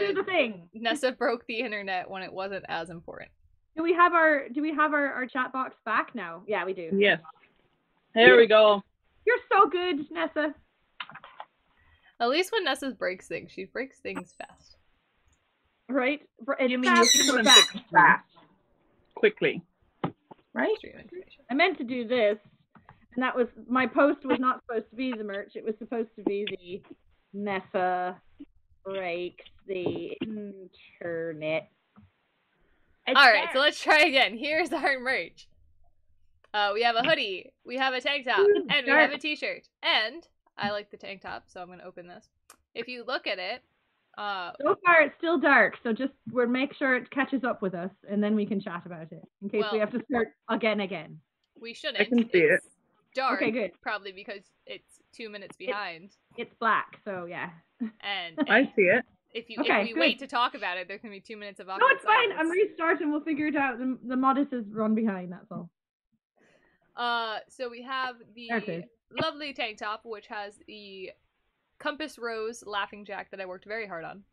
do the thing. Nessa broke the internet when it wasn't as important. Do we have our chat box back now? Yeah, we do. Yes. There we go. You're so good, Nessa. At least when Nessa breaks things, she breaks things fast. Right? You mean you fix them fast? Quickly. Right? I meant to do this, and that was, my post was not supposed to be the merch, it was supposed to be the Nessa breaks the internet. Alright, so let's try again. Here's our merch. We have a hoodie, we have a tank top, and we have a t-shirt. And I like the tank top, so I'm going to open this. If you look at it, so far it's still dark, so just we'll make sure it catches up with us, and then we can chat about it in case we have to start again. We shouldn't. I can see it. Dark. Okay, good. Probably because it's 2 minutes behind. It's black, so yeah. And I see it. If we wait to talk about it, there's gonna be 2 minutes of awkward. No, it's fine. silence. I'm restarting. We'll figure it out. The modest is run behind. That's all. So we have the lovely tank top, which has the Compass Rose Laughing Jack that I worked very hard on.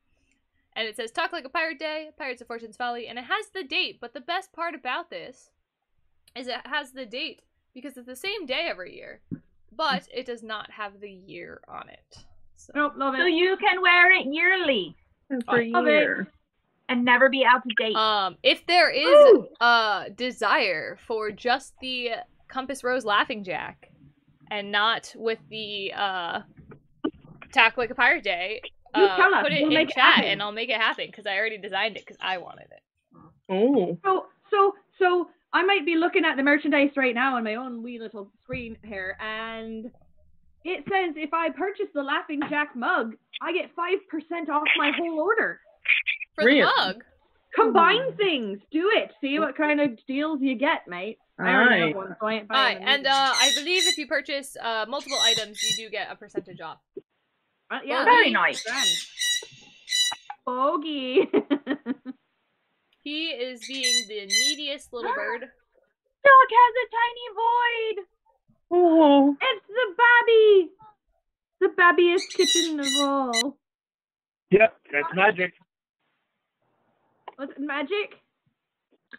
And it says, "Talk like a pirate day, Pirates of Fortune's Folly," and it has the date, but the best part about this is it has the date because it's the same day every year, but it does not have the year on it. So, Nope, love it. So you can wear it yearly. For a year. And never be out of date. if there is a desire for just the Compass Rose Laughing Jack and not with the Talk Like a Pirate Day, put it in chat and I'll make it happen because I already designed it because I wanted it. Oh. So I might be looking at the merchandise right now on my own wee little screen here, and it says if I purchase the Laughing Jack mug, I get 5% off my whole order. For the mug? Combine things. Do it. See what kind of deals you get, mate. I already have one, so I ain't buying them. And I believe if you purchase multiple items, you do get a percentage off. Yeah, very nice. Bogey. He is being the neediest little bird. Dog has a tiny void. Oh. It's the babby. The babbiest kitten of all. Yep, that's magic. Was it magic?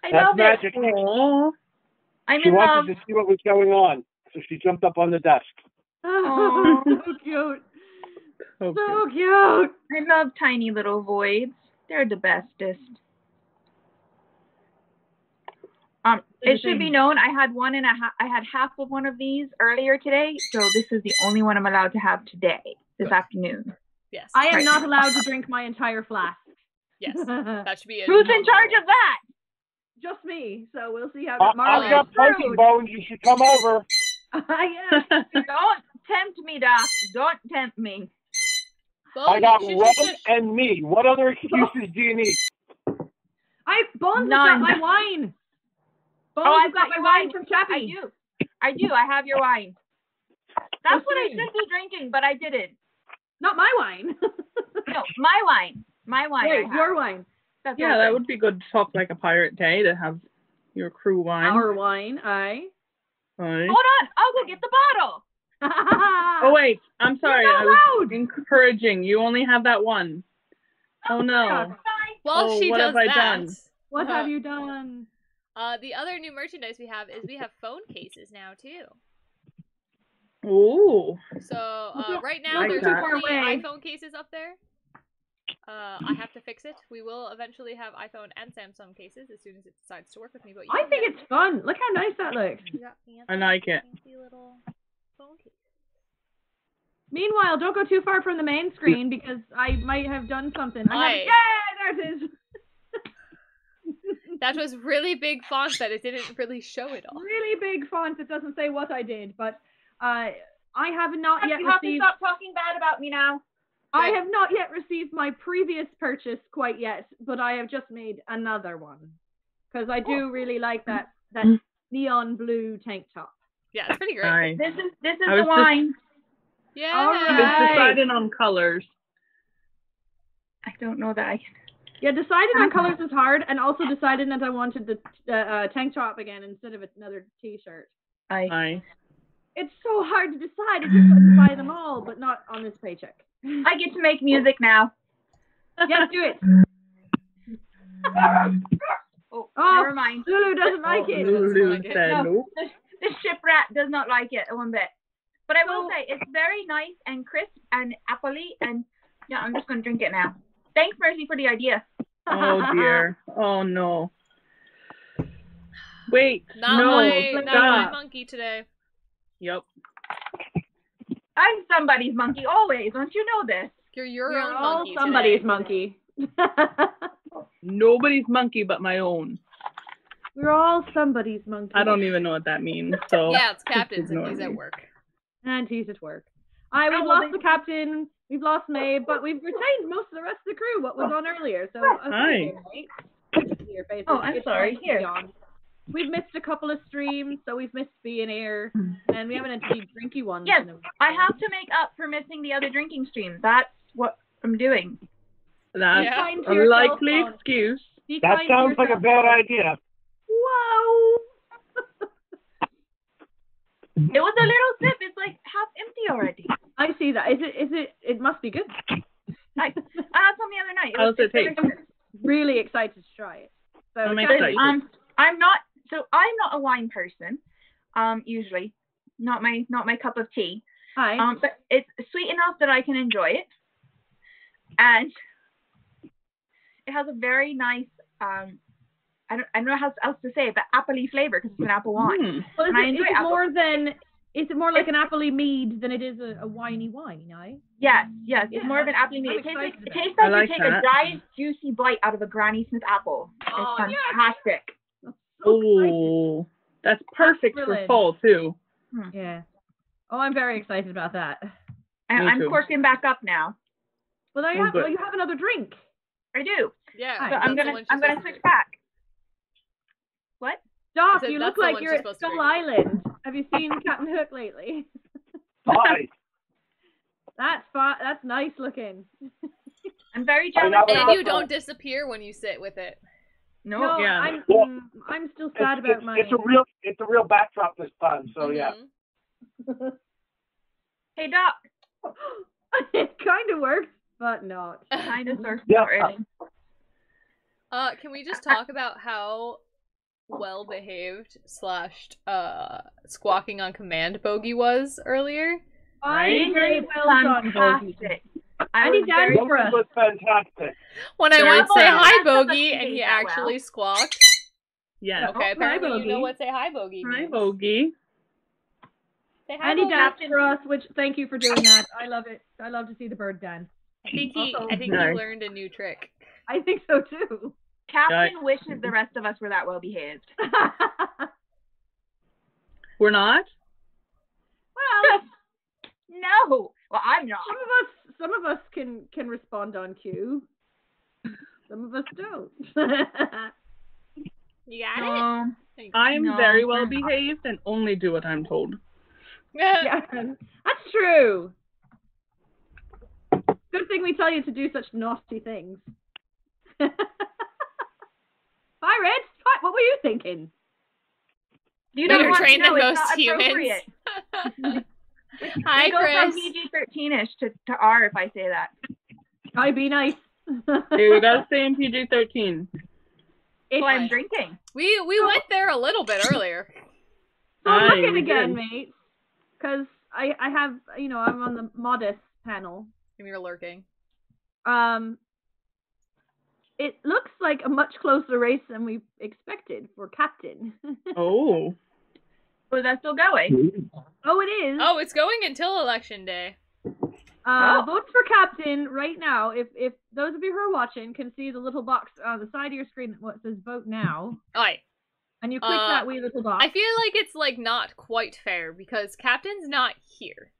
I That's love magic. it. Aww. I'm She in love. wanted to see what was going on, so she jumped up on the desk. Oh, so cute. So So cute. I love tiny little voids. They're the bestest. It should be known I had I had half of one of these earlier today, so this is the only one I'm allowed to have today, this afternoon. Yes. I am not allowed to drink my entire flask. Yes. That should be Who's in charge of that? Just me. So we'll see how I've Marley. got poking bones. You should come over. Yeah. Don't tempt me, Doc. Don't tempt me. I got rum and me. What other excuses do you need? Bones None. got my wine. Bones I've got my wine from Chappie. I do. I have your wine. That's what I should be drinking, but I didn't. Not my wine. No, my wine. My wine. Wait, your wine. That's yeah, that would be good to talk like a pirate day to have your crew wine. Our wine, aye. Aye. Hold on, I'll go get the bottle. Oh wait, I'm sorry. You're not I was allowed. encouraging. You only have that one. Oh no. Well, she what does have I that. done? What have you done? The other new merchandise we have is we have phone cases now too. Ooh. So right now Like there's that. only iPhone cases up there. I have to fix it. We will eventually have iPhone and Samsung cases as soon as it decides to work with me. But I think it's fun. Look how nice that looks. I like it. Little phone case. Meanwhile, don't go too far from the main screen because I might have done something. Yeah, there it is. That was really big font that it didn't really show it all. Really big font that doesn't say what I did, but I have not yet You have to received. stop talking bad about me now. I have not yet received my previous purchase quite yet, but I have just made another one because I do really like that neon blue tank top. Yeah, it's pretty great. This is the wine. Yeah. All I was right. deciding on colors. I don't know that I can. Yeah, deciding on colors is hard, and also deciding that I wanted the tank top again instead of another t-shirt. Aye. It's so hard to decide. I just got to buy them all, but not on this paycheck. I get to make music now. Yes, do it. Oh, Oh, never mind. Lulu doesn't like it. Lulu said No, nope. the ship rat does not like it one bit. But I will say, it's very nice and crisp and appley, and yeah, I'm just going to drink it now. Thanks, Mercy, for the idea. Oh dear. Oh no. Wait. Not no. my Stop. monkey today. Yep. I'm somebody's monkey always. Don't you know this? You're your You're own all monkey somebody's today. monkey. Nobody's monkey but my own. We're all somebody's monkey. I don't even know what that means. So Yeah, it's Captain's ignore and he's me. at work. And he's at work. We've lost the captain, we've lost May, but we've retained most of the rest of the crew, what was on earlier. So, Hi. Your faces. Oh, I'm It's sorry. nice to Here. be on. We've missed a couple of streams, so we've missed being here, and we haven't had any drinky ones. Yes, in a I have to make up for missing the other drinking streams. That's what I'm doing. That's Yeah. Kind to a yourself, likely Dawn. excuse. Be That kind to sounds like a yourself. bad idea. Whoa! It was a little sip. It's like half empty already. I see that. It must be good. I had some the other night. How's it it's really taste? good. Really excited to try it. So I'm Captain, excited. I'm not a wine person. Usually, not my cup of tea. Hi. But it's sweet enough that I can enjoy it, and it has a very nice I don't know how else to say it, but appley flavor because it's an apple wine. Well, and I enjoy apple. Is it more like an appley mead than it is a winey wine, aye? Yes, Yeah, it's more of an apple mead. I'm It tastes excited like, about it. I you like take that. a giant juicy bite out of a Granny Smith apple. Oh, It's yes. fantastic. Oh, that's perfect for Brilliant. fall too. Yeah. Oh, I'm very excited about that. And Me I'm too. corking back up now. Well, now Oh, good. you have another drink. I do. Yeah, Hi. So that's I'm the gonna one she's supposed to switch drink. back. What? Doc, said you that's look the like one you're she's at supposed to Skull drink. Island. Have you seen Captain Hook lately? Hi. That's nice looking. I'm very I jealous. know. And Yeah. you don't disappear when you sit with it. No. No, Yeah. I'm still sad about mine. It's a real backdrop this time. So yeah. Mhm. Hey Doc. It kind of works, but not. Kind of sort of Yeah. not really. Can we just talk about how well behaved / squawking on command Bogey was earlier? I'm very well done, Bogey. Fantastic. I need was very- that for Bogey us. was fantastic. When I Yeah, went but say I hi don't know if Bogey he and he did that actually well. squawked. Yes. Okay, hi, apparently you know Bogey. what say hi Bogey Hi, means. Bogey. Say hi Andy Bogey. danced for us, which thank you for doing that. I love it. I love to see the bird dance. I think he Also- Nice. learned a new trick. I think so too. Captain wishes the rest of us were that well behaved. We're not? Well, No. Well, I'm not. some of us can respond on cue. Some of us don't. You got No. it? I'm No, very well we're not. behaved and only do what I'm told. Yeah, that's true. Good thing we tell you to do such naughty things. Hi, Red. Hi, what were you thinking? You Better don't want train to know. than It's most not humans. appropriate. Hi, We go from Chris. PG-13ish to R if I say that. I'd be nice. Hey, we gotta stay in PG-13. So I'm Right. drinking. We went there a little bit earlier. So I'm Aye, looking we again, did. mates, because I have, I'm on the modest panel. And you're lurking. It looks like a much closer race than we expected for captain. Oh. Was that still going? Oh, it is. Oh, it's going until election day. Vote for captain right now. If those of you who are watching can see the little box on the side of your screen that says vote now, Alright. and you click that wee little box. I feel like it's like not quite fair because Captain's not here.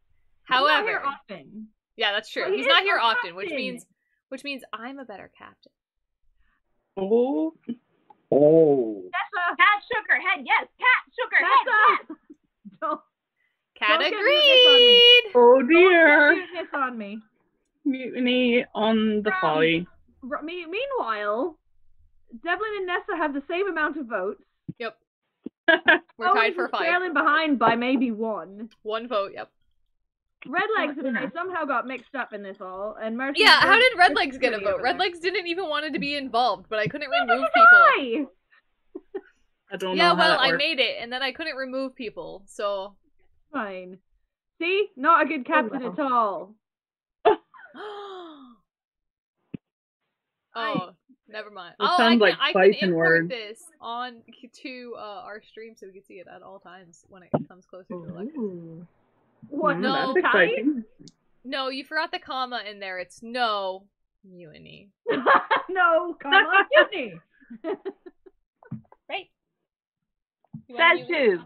He's not However, here often. yeah, that's true. Well, he He's is not here our often, which captain. means I'm a better captain. Oh. Oh. Cat shook her head. Yes. Cat shook her head. Yes. Don't Cat Don't get agreed. Oh dear. do this on me. Mutiny on the folly. Meanwhile, Devlin and Nessa have the same amount of votes. Yep. We're tied for 5. Trailing behind by maybe one. 1 vote. Yep. Redlegs and I somehow got mixed up in this all, and Marcy. Yeah, how did Redlegs get a vote? Redlegs didn't even want to be involved, but I couldn't remove people. I don't know. Yeah, how well, that I works. made it, and then I couldn't remove people, so. Fine. See? Not a good captain at all. Oh, never mind. It sounds like I can fighting import words. this on to our stream so we can see it at all times when it comes closer to election. What? No, that's exciting. No, you forgot the comma in there. It's no mutiny. No, comma, mutiny. Right. Says who?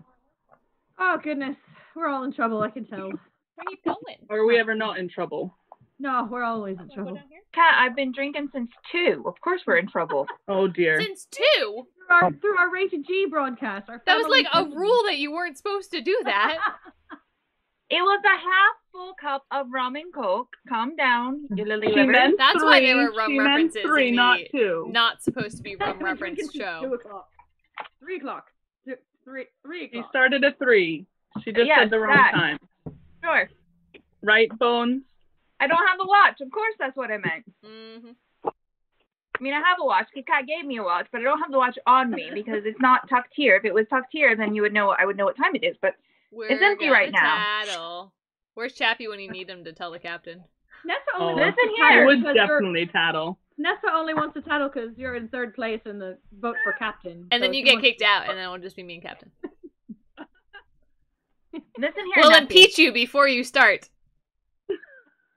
Oh, goodness. We're all in trouble, I can tell. Where are you going? Or are we ever not in trouble? No, we're always in trouble. Kat, I've been drinking since 2. Of course we're in trouble. Oh dear. Since 2? Through our Rated G broadcast. That was like a rule that you weren't supposed to do that. It was a half full cup of rum and coke. Calm down, you lily She liver. meant That's 3. why there were rum she references meant 3, in the not 2. not supposed to be rum We're reference drinking since show. 2 o'clock. 3 o'clock. 3 She o'clock. started at 3. She just said the wrong time. Sure. Right, Bones? I don't have a watch. Of course that's what I meant. Mm-hmm. I mean, I have a watch because Kat gave me a watch, but I don't have the watch on me because it's not tucked here. If it was tucked here, then you would know. I would know what time it is. But it's empty right now. Tattle. Where's Chappie when you need him to tell the captain? Nessa only Listen wants to here. I tattle would because definitely tattle. Nessa only wants to tattle because you're in 3rd place in the vote for captain. And so then you she get wants- kicked out, and then it'll just be me and captain. Listen here. We'll Nessie. impeach you before you start.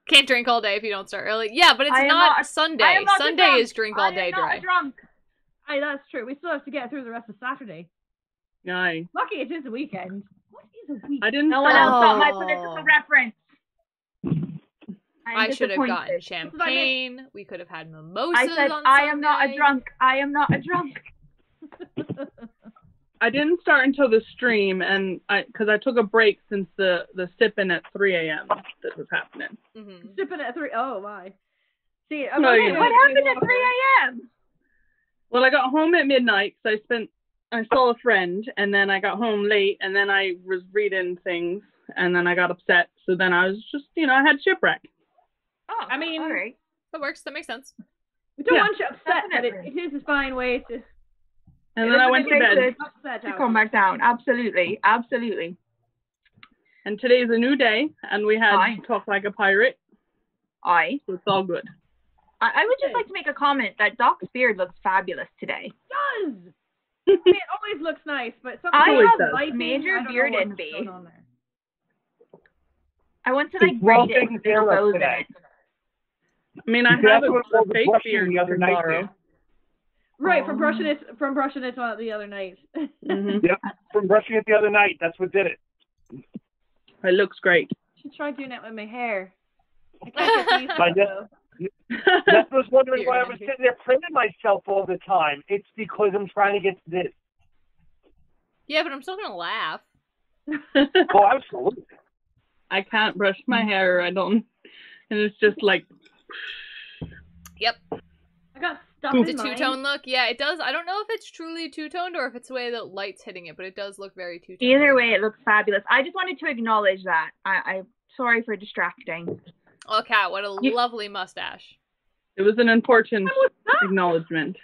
Can't drink all day if you don't start early. Yeah, but it's I am not not- Sunday. I am not a Sunday drunk. is drink all day I am not dry. a drunk. Aye, that's true. We still have to get through the rest of Saturday. Aye. Lucky it is a weekend. What is a weekend? I didn't No one start. else got my political reference. I should have gotten disappointed. champagne. We could have had mimosas I said, on I am not a Sunday. drunk. I am not a drunk. I didn't start until the stream, and because I took a break since the sipping at 3 a.m. that was happening. Mm-hmm. Sipping at 3. Oh, my. See, No, okay, you- What happened at 3 a.m.? Well, I got home at midnight because I saw a friend, and then I got home late, and then I was reading things, and then I got upset. So then I was just, I had shipwreck. Oh, I mean- all right. That works. That makes sense. We don't Yeah, want you upset, but definitely. it is a fine way to And then I went to bed. upset To out. come back down. Absolutely. Absolutely. And today's a new day, and we had Aye. Talk Like a Pirate, I so it's all good. would just like to make a comment that Doc's beard looks fabulous today. It does. I mean, it always looks nice, but something I always have does. lighting, major I don't know beard what's envy. going on there. I want to It's like well braid it taken with care little of bows in today. it. I mean, I That's have a what I was fake brushing beard the other to night, borrow. dude. Right, from brushing it on the other night. Mhm. Yep, from brushing it the other night. That's what did it. It looks great. Should try doing it with my hair. I can't get these I off, just- though. That's was wondering Beard why I was envy. sitting there printing myself all the time. It's because I'm trying to get to this. Yeah, but I'm still gonna laugh. Oh, absolutely. I can't brush my hair. I don't, and it's just like. Yep. I got stuff It's a in mine. two-tone look. Yeah, it does. I don't know if it's truly two-toned or if it's the way the light's hitting it, but it does look very two-toned. Either way, it looks fabulous. I just wanted to acknowledge that. I'm sorry for distracting. Oh, Kat, what a You- lovely mustache. It was an important acknowledgement.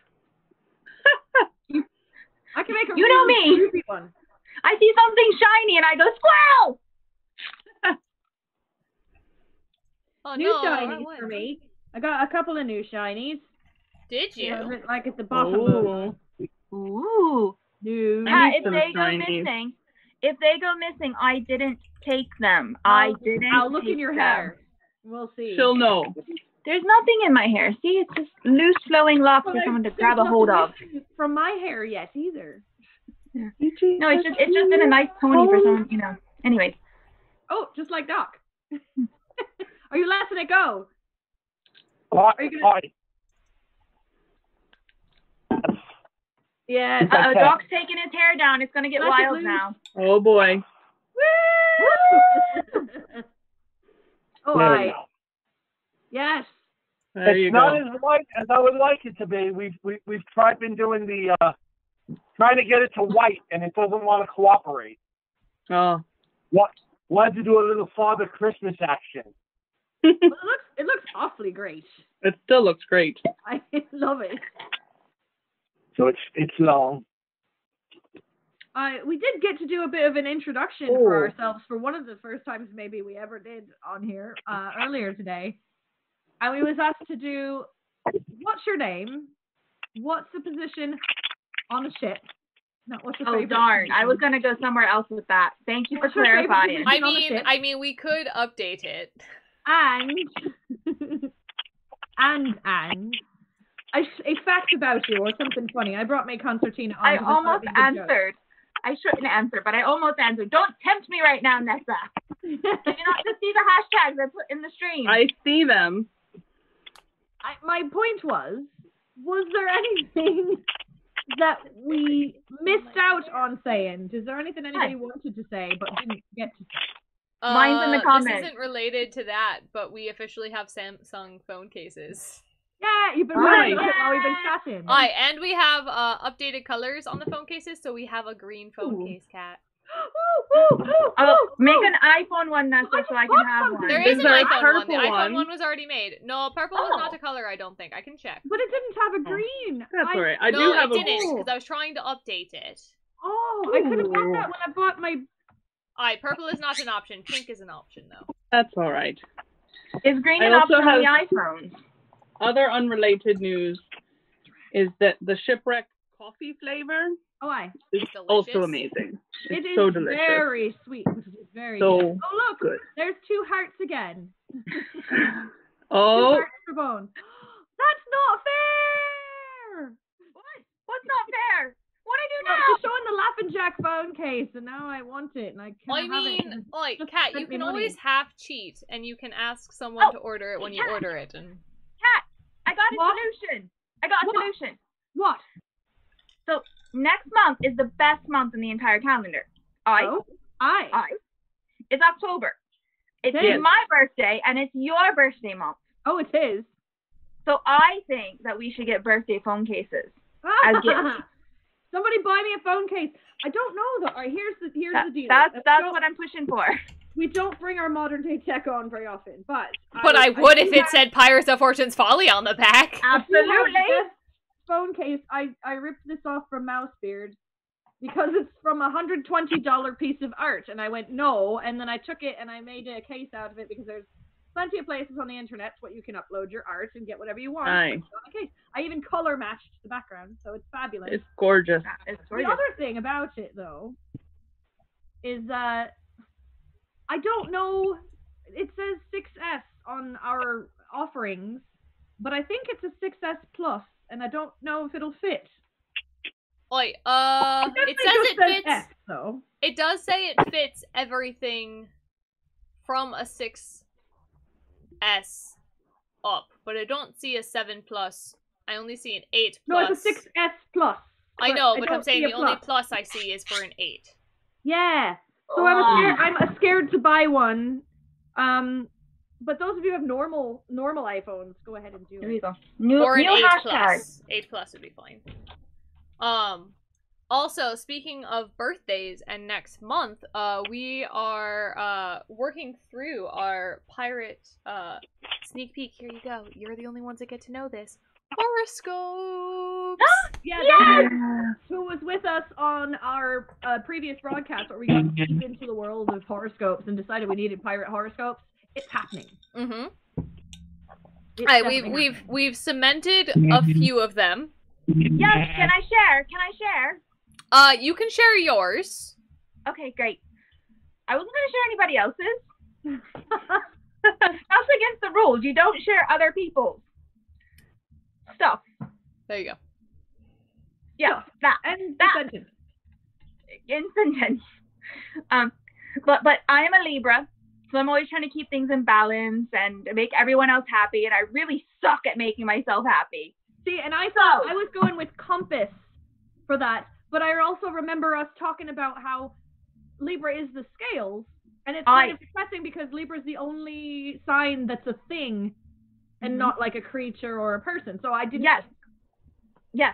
I can make a You know really me. creepy one. I see something shiny and I go, squirrel! Oh New no! shinies what? for me. I got a couple of new shinies. Did you? Like at the bottom of Oh. Ooh. new. I Kat, need if some they go shinies. missing, I didn't take them. I'll look take in your them. hair. We'll see. She'll know. There's nothing in my hair. See, it's just loose flowing locks for Well, someone to there's grab a hold nothing of. missing from my hair yet either. No, it's just in a nice pony for someone, Anyways. Oh, just like Doc. Are you letting it go? Hi. Are you gonna- Yes. Okay. Doc's taking his hair down. It's gonna get Let it wild loose. now. Oh boy. Oh, There we aye. go. Yes. There you It's not go. as white as I would like it to be. We've been doing the trying to get it to white, and it doesn't want to cooperate. Oh. wanted to do a little Father Christmas action. Well, it looks awfully great. It still looks great. I love it. So it's long. We did get to do a bit of an introduction for ourselves for one of the first times maybe we ever did on here earlier today. And we was asked to do, what's your name? What's the position on the ship? Not what's your favorite darn. position? I was going to go somewhere else with that. Thank you for What's your favorite clarifying. position? I mean, we could update it. And a fact about you or something funny. I brought my concertina on. I almost answered. I shouldn't answer, but I almost answered. Don't tempt me right now, Nessa. Did you not just see the hashtags I put in the stream? I see them. My point was there anything that we missed out on saying? Is there anything anybody wanted to say but didn't get to say? Mine's in the comments. This isn't related to that, but we officially have Samsung phone cases. Yeah, you've been wearing it while we've been chatting. And we have updated colors on the phone cases, so we have a green phone case, Kat. Make an iPhone one, Nessa, so I can have one. There is an iPhone one. The purple iPhone one? one was already made. No, purple was not a color, I don't think. I can check. But it didn't have a green. That's alright. I do No, have it didn't, because I was trying to update it. Oh, I could have got that when I bought my... Alright, purple is not an option. Pink is an option, though. That's alright. Is green an option on the iPhones? Other unrelated news is that the shipwreck coffee flavor is also amazing. It's so delicious. Very sweet. It's very so good. Oh, look. Good. There's 2 hearts again. 2 Oh. hearts for Bone. That's not fair! What? What's not fair? What do I do now? She's showing the Laughing Jack phone case, and now I want it, and I can't have it. Like, Kat, you can always half cheat, and you can ask someone to order it when you order it. And Kat, I got a solution. I got a solution. What? So next month is the best month in the entire calendar. It's October. It's my birthday, and it's your birthday month. Oh, it is. So I think that we should get birthday phone cases as gifts. Somebody buy me a phone case. I don't know though. All right, here's the deal. That's what I'm pushing for. We don't bring our modern day tech on very often, but I would if it said Pirates of Fortune's Folly on the back. Absolutely. Phone case. I ripped this off from Mousebeard because it's from a $120 piece of art, and I went no, and then I took it and I made a case out of it because there's plenty of places on the internet where you can upload your art and get whatever you want. Nice. I even color matched the background, so it's fabulous. It's gorgeous. The other thing about it though is that I don't know. It says 6S on our offerings, but I think it's a 6S Plus, and I don't know if it'll fit. It says it fits. S, though. It does say it fits everything from a 6S up, but I don't see a 7 Plus. I only see an 8 Plus. No, it's a 6S Plus. I know, but I'm saying the only plus I see is for an 8. Yeah. So I'm scared to buy one. But those of you who have normal iPhones, go ahead and do it. There you go. Or an 8 hashtag. Plus. 8 Plus would be fine. Also, speaking of birthdays and next month, we are working through our pirate sneak peek. Here you go. You're the only ones that get to know this. Horoscopes! Who was with us on our previous broadcast where we got deep into the world of horoscopes and decided we needed pirate horoscopes. It's happening. We've cemented a few of them. Yes, can I share? You can share yours. Okay, great. I wasn't going to share anybody else's. That's against the rules. You don't share other people's stuff. There you go. Yeah, in sentence. But I am a Libra, so I'm always trying to keep things in balance and make everyone else happy, and I really suck at making myself happy. See, and I thought I was going with compass for that, but I also remember us talking about how Libra is the scales, and it's kind of depressing because Libra is the only sign that's a thing and not like a creature or a person. So I didn't. Yes.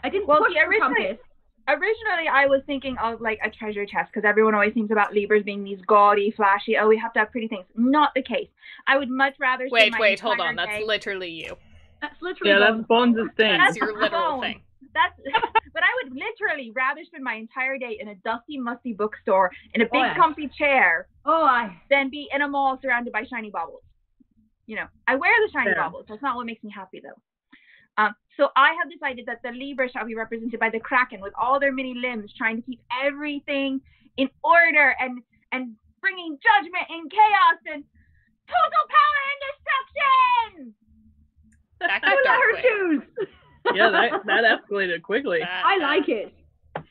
I didn't push the compass. Originally, I was thinking of like a treasure chest because everyone always thinks about Libras being these gaudy, flashy. Oh, we have to have pretty things. Not the case. I would much rather. Wait, hold on. That's literally you. That's literally that's Bones' thing. That's your literal thing. But I would literally rather spend my entire day in a dusty, musty bookstore in a big, comfy chair. Than be in a mall surrounded by shiny baubles. You know, I wear the shiny baubles. That's not what makes me happy though. So I have decided that the Libra shall be represented by the Kraken with all their mini limbs, trying to keep everything in order and bringing judgment and chaos and total power and destruction. That got dark her choose. Yeah, that escalated quickly. I like it.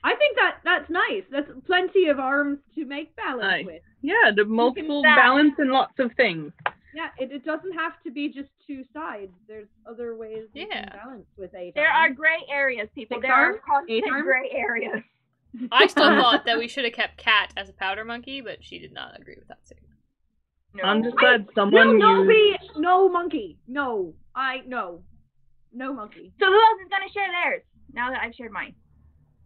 I think that's nice. That's plenty of arms to make balance with. Yeah, the multiple balance in lots of things. Yeah, it doesn't have to be just two sides. There's other ways you can balance with 8 There arms. are gray areas, people. There are constant gray areas. I still thought that we should have kept Kat as a powder monkey, but she did not agree with that statement. No. I'm just glad someone no monkey. No monkey. So who else is gonna share theirs now that I've shared mine?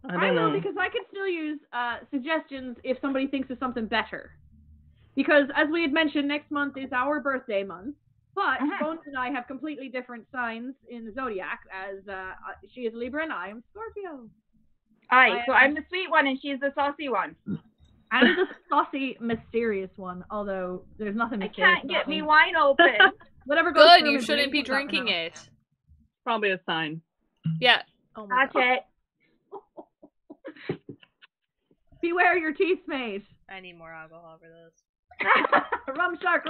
I know because I can still use suggestions if somebody thinks of something better. Because as we had mentioned, next month is our birthday month, but Bones and I have completely different signs in the zodiac. As she is Libra and I am Scorpio. Alright, so I'm the sweet one and she's the saucy one. I'm the saucy, mysterious one. Although there's nothing mysterious. I can't get me wine open. Whatever goes. Good, you shouldn't be drinking it. Probably a sign. Yeah. Oh my God. it. Beware your teeth, mate. I need more alcohol for this. Rum shark.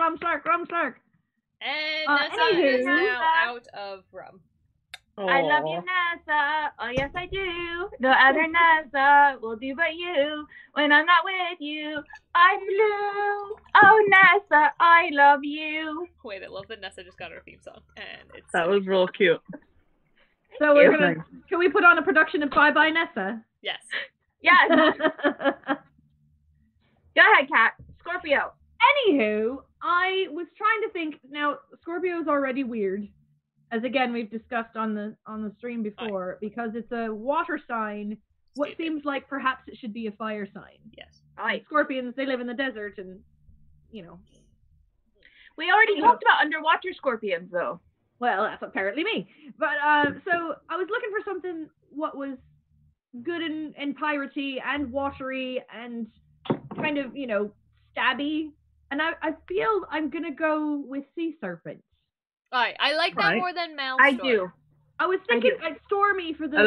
And Nessa is now out of rum. Aww. I love you, Nessa. Oh, yes, I do. No other Nessa will do but you. When I'm not with you, I'm blue. Oh, Nessa, I love you. Wait, I love that Nessa just got her theme song. And that was real cute. So we're gonna. Can we put on a production of Bye Bye Nessa? Yes. Yes. Go ahead, Kat. Scorpio. Anywho, I was trying to think. Now, Scorpio is already weird, as again we've discussed on the stream before, because it's a water sign. What seems like perhaps it should be a fire sign. Yes. Scorpions, they live in the desert, and you know. We already talked about underwater scorpions, though. Well, that's apparently me. But so I was looking for something what was good and piratey and watery and kind of, you know, stabby. And I feel I'm gonna go with sea serpents. Alright, I like that more than Maelstrom. I do. I was thinking Stormy for the,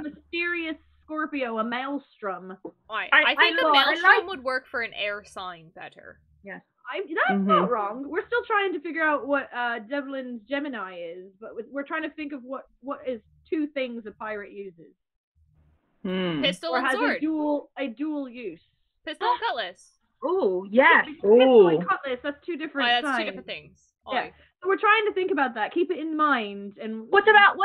mysterious Scorpio, a Maelstrom. Alright, I think the Maelstrom would work for an air sign better. Yes. That's not wrong. We're still trying to figure out what Devlin's Gemini is, but we're trying to think of what is two things a pirate uses. Pistol or and has sword. A dual use. Pistol and cutlass. Oh, yes. Pistol and cutlass, that's two different that's signs. two different things. Yeah. So we're trying to think about that. Keep it in mind. And what's that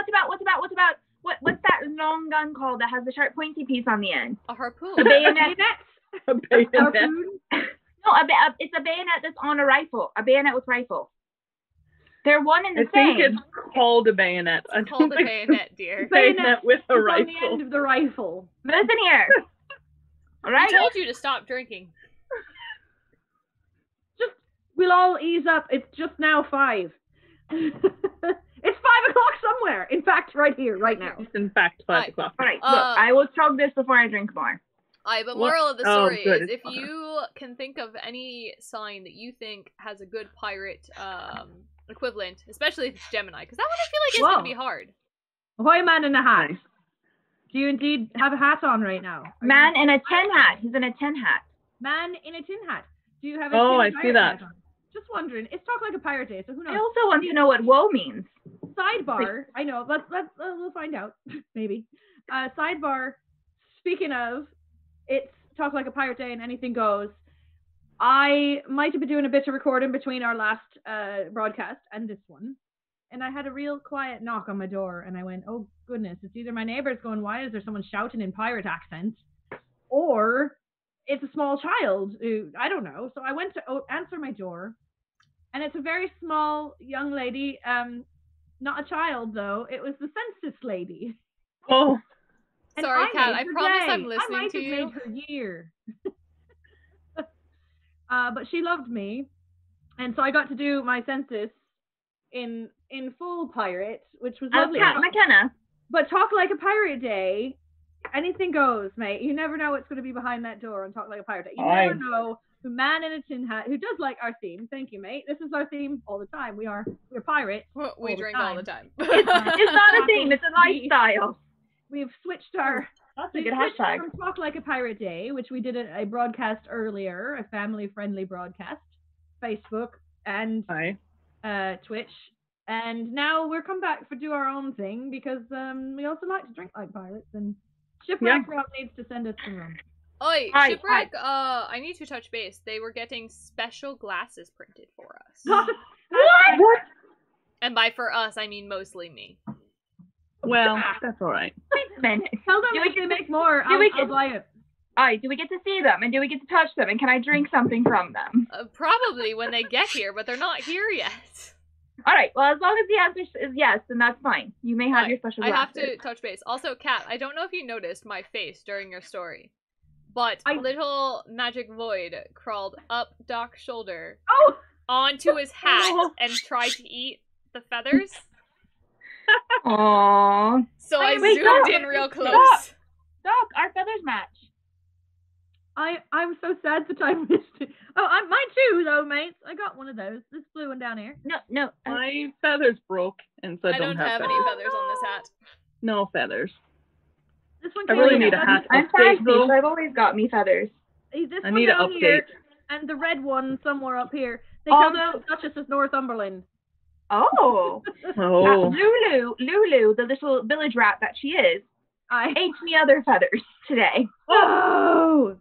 long gun called that has the sharp pointy piece on the end? A harpoon. A bayonet. A bayonet. Harpoon? No, it's a bayonet that's on a rifle. A bayonet with rifle. They're one and the same. I think it's called a bayonet. It's called a bayonet, dear. Bayonet with a rifle. On the end of the rifle. Listen here. All right. I told you to stop drinking. We'll all ease up. It's just now 5. It's 5 o'clock somewhere. In fact, right here, right now. It's in fact 5 o'clock. All right. Look, I will chug this before I drink more. But moral of the story is, if you can think of any sign that you think has a good pirate equivalent, especially if it's Gemini, because that one I feel like is going to be hard. Ahoy, man in a hat. Do you indeed have a hat on right now? Man in a tin hat. He's in a tin hat. Man in a tin hat. Do you have a I see that. Just wondering. It's Talk Like a Pirate Day, so who knows? I also want to know what woe means. Sidebar. I know. We'll find out. Maybe. Sidebar. Speaking of, it's Talk Like a Pirate Day and anything goes. I might have been doing a bit of recording between our last broadcast and this one. And I had a real quiet knock on my door, and I went, oh goodness, it's either my neighbors going, why is there someone shouting in pirate accent? Or it's a small child who, I don't know. So I went to answer my door, and it's a very small young lady, not a child though. It was the census lady. Oh. And Sorry, Kat, made I her promise day. I'm listening I might to have you. made her year. But she loved me, and so I got to do my census in full pirate, which was lovely. Kat McKenna. But Talk Like a Pirate Day, anything goes, mate. You never know what's going to be behind that door on Talk Like a Pirate Day. You never know who man in a tin hat who does like our theme. Thank you, mate. This is our theme all the time. We're pirates. We drink all the time. It's not a theme. It's a lifestyle. We've switched our. That's a good hashtag. From Talk Like a Pirate Day, which we did a broadcast earlier, a family-friendly broadcast, Facebook and Twitch, and now we're come back to do our own thing because we also like to drink like pirates, and Shipwreck Rob needs to send us some rum. Oi, Shipwreck, I need to touch base. They were getting special glasses printed for us. What? And by for us, I mean mostly me. Well, that's all right. Wait a minute. Tell them if they make more, I'll buy it. Alright, do we get to see them? And do we get to touch them? And can I drink something from them? Probably when they get here, but they're not here yet. Alright, well, as long as the answer is yes, then that's fine. You may have your special glasses. I have to touch base. Also, Kat, I don't know if you noticed my face during your story, but little magic void crawled up Doc's shoulder onto his hat and tried to eat the feathers. Aww. So I zoomed in real close. Doc, our feathers match. I'm so sad that I missed it. Oh, mine too, though, mates. I got one of those. This blue one down here. No. My feathers broke, and so I don't have any feathers on this hat. No feathers. This one I really need a hat. I'm fancy, so I've always got me feathers. This I one need an down update. here, and the red one somewhere up here. They come to Duchess of Northumberland. Oh. Oh. Lulu, the little village rat that she is, ate me other feathers today. Oh.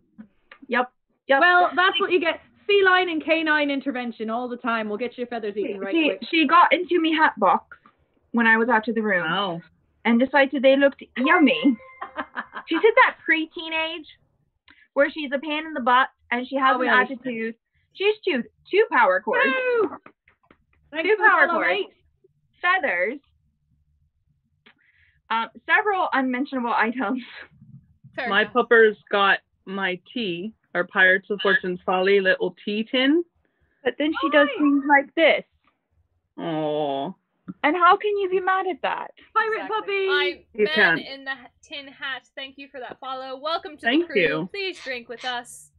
Yep. Well, that's what you get. Feline and canine intervention all the time. We'll get your feathers eaten quick. She got into me hat box when I was out of the room. Wow. And decided they looked yummy. She's hit that pre-teen age where she's a pain in the butt and she has an attitude. She's chewed 2 power cords. 2 power cords. Feathers. Several unmentionable items. My puppers got my tea, our Pirates of Fortune's Folly little tea tin. But then she does things like this. Oh. And how can you be mad at that? Pirate puppy! Man in the tin hat, thank you for that follow. Welcome to the crew. You. Please drink with us.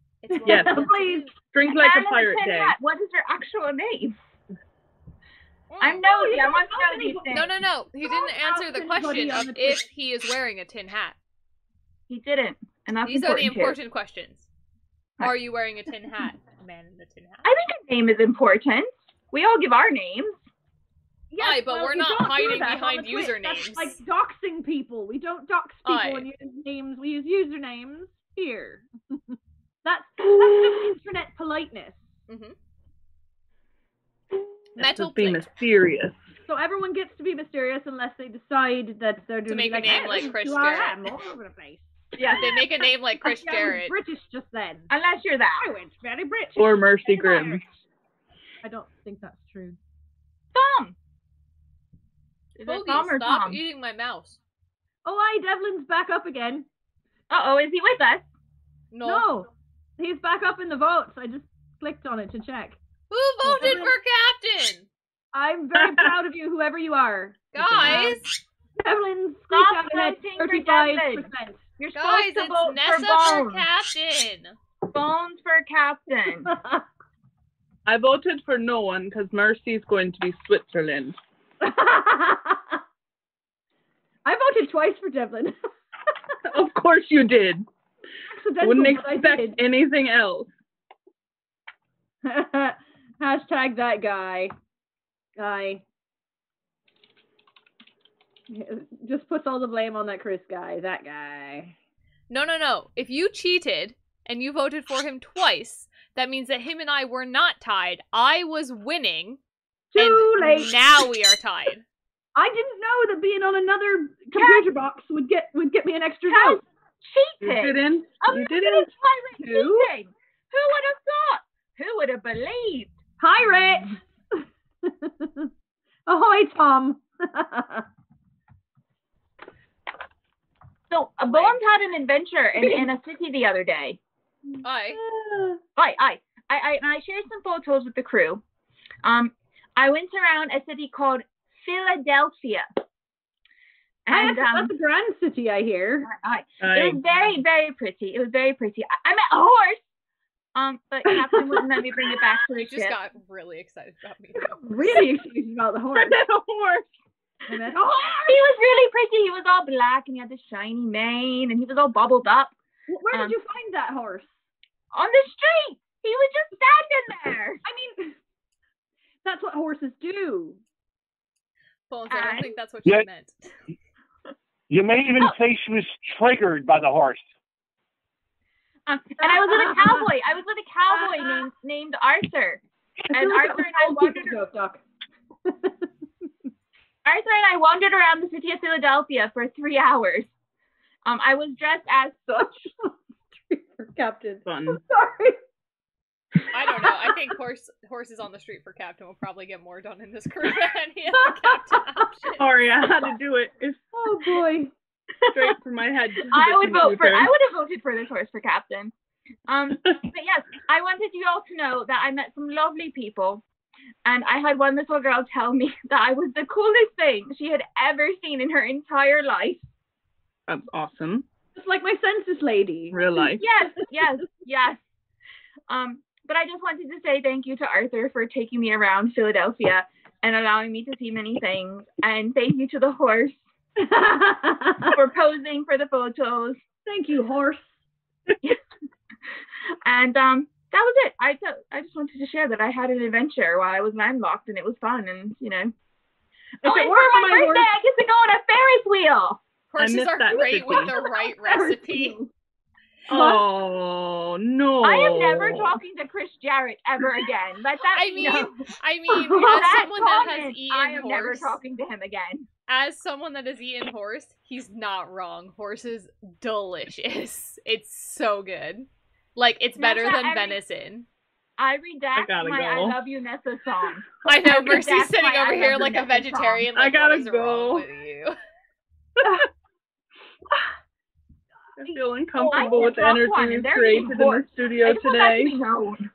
Yes, please. Drink like a pirate day. Hat. What is her actual name? I'm nosy. I want to know these things. No. He didn't answer the question of if he is wearing a tin hat. He didn't. And that's These are the important questions. Are you wearing a tin hat? Man in the tin hat. I think a name is important. We all give our names. Yes, but we're not hiding behind usernames. That's like doxing people. We don't dox people and use names. We use usernames here. That's just internet politeness. Mm-hmm. Metal be mysterious. So everyone gets to be mysterious unless they decide that they're doing to make a name like Chris Jarrett. All over the place. Yeah, they make a name like Chris Jarrett. British just then. Unless you're that. I went very British. Or Mercy Grimm. I don't think that's true. Tom. Stop eating my mouse. Oh, hi, Devlin's back up again. Uh-oh, is he with us? No. He's back up in the votes. I just clicked on it to check. Who voted for captain? I'm very proud of you, whoever you are. Guys. Devlin's stop voting for Devlin. You're Guys, supposed to it's vote Nessa for for captain. Bones for captain. I voted for no one because Mercy's going to be Switzerland. I voted twice for Devlin. Of course you did. I wouldn't expect anything else. Hashtag that guy. Just puts all the blame on that Chris guy. That guy. No. If you cheated and you voted for him twice, that means that him and I were not tied. I was winning. Too late. Now we are tied. I didn't know that being on another computer box would get me an extra vote. Cheating. You didn't. You didn't. Cheating. Who would have thought? Who would have believed? Pirate. Ahoy, Tom. So Bones had an adventure in a city the other day. I shared some photos with the crew. I went around a city called Philadelphia. And that's a grand city, I hear. It was very, very pretty. It was very pretty. I met a horse. But Captain wouldn't let me bring it back to the ship. just got really excited about me. Really excited about the horse. A horse. I met a He was really pretty. He was all black and he had this shiny mane and he was all bubbled up. Where did you find that horse? On the street. He was just standing there. I mean, that's what horses do. Bones, I don't think that's what she meant. You may even say she was triggered by the horse. And I was with a cowboy. I was with a cowboy named Arthur. And Arthur and I wandered. Arthur and I wandered around the city of Philadelphia for 3 hours. I was dressed as such. Captain. Fun. Sorry. I don't know. I think horses on the street for Captain will probably get more done in this crew than any other Captain option. Sorry, I had to do it. It's Oh boy. straight from my head. I would have voted for this horse for Captain. But yes, I wanted you all to know that I met some lovely people. And I had one little girl tell me that I was the coolest thing she had ever seen in her entire life. That's awesome. Just like my census lady. Real life. Yes. But I just wanted to say thank you to Arthur for taking me around Philadelphia and allowing me to see many things. And thank you to the horse for posing for the photos. Thank you, horse. And that was it. I just wanted to share that I had an adventure while I was landlocked and it was fun and If and it for weren't my for my birthday horse- I get to go on a Ferris wheel. Horses missed are that great with city. the right recipe. Oh no! I am never talking to Chris Jarrett ever again. Let that I be mean, known. as That someone that has comment, eaten I am never horse, talking to him again. as someone that has eaten horse, he's not wrong. Horse is delicious. It's so good. Like, it's better than venison. I redact gotta my go. I Love You Nessa song. I know, I Mercy's redact sitting my over I here Love like You a Nessa vegetarian. I Like, gotta what is go. wrong with you? I feel uncomfortable I with the just energy one, we've and they're created eating in the horse. studio I just want that to today. be known.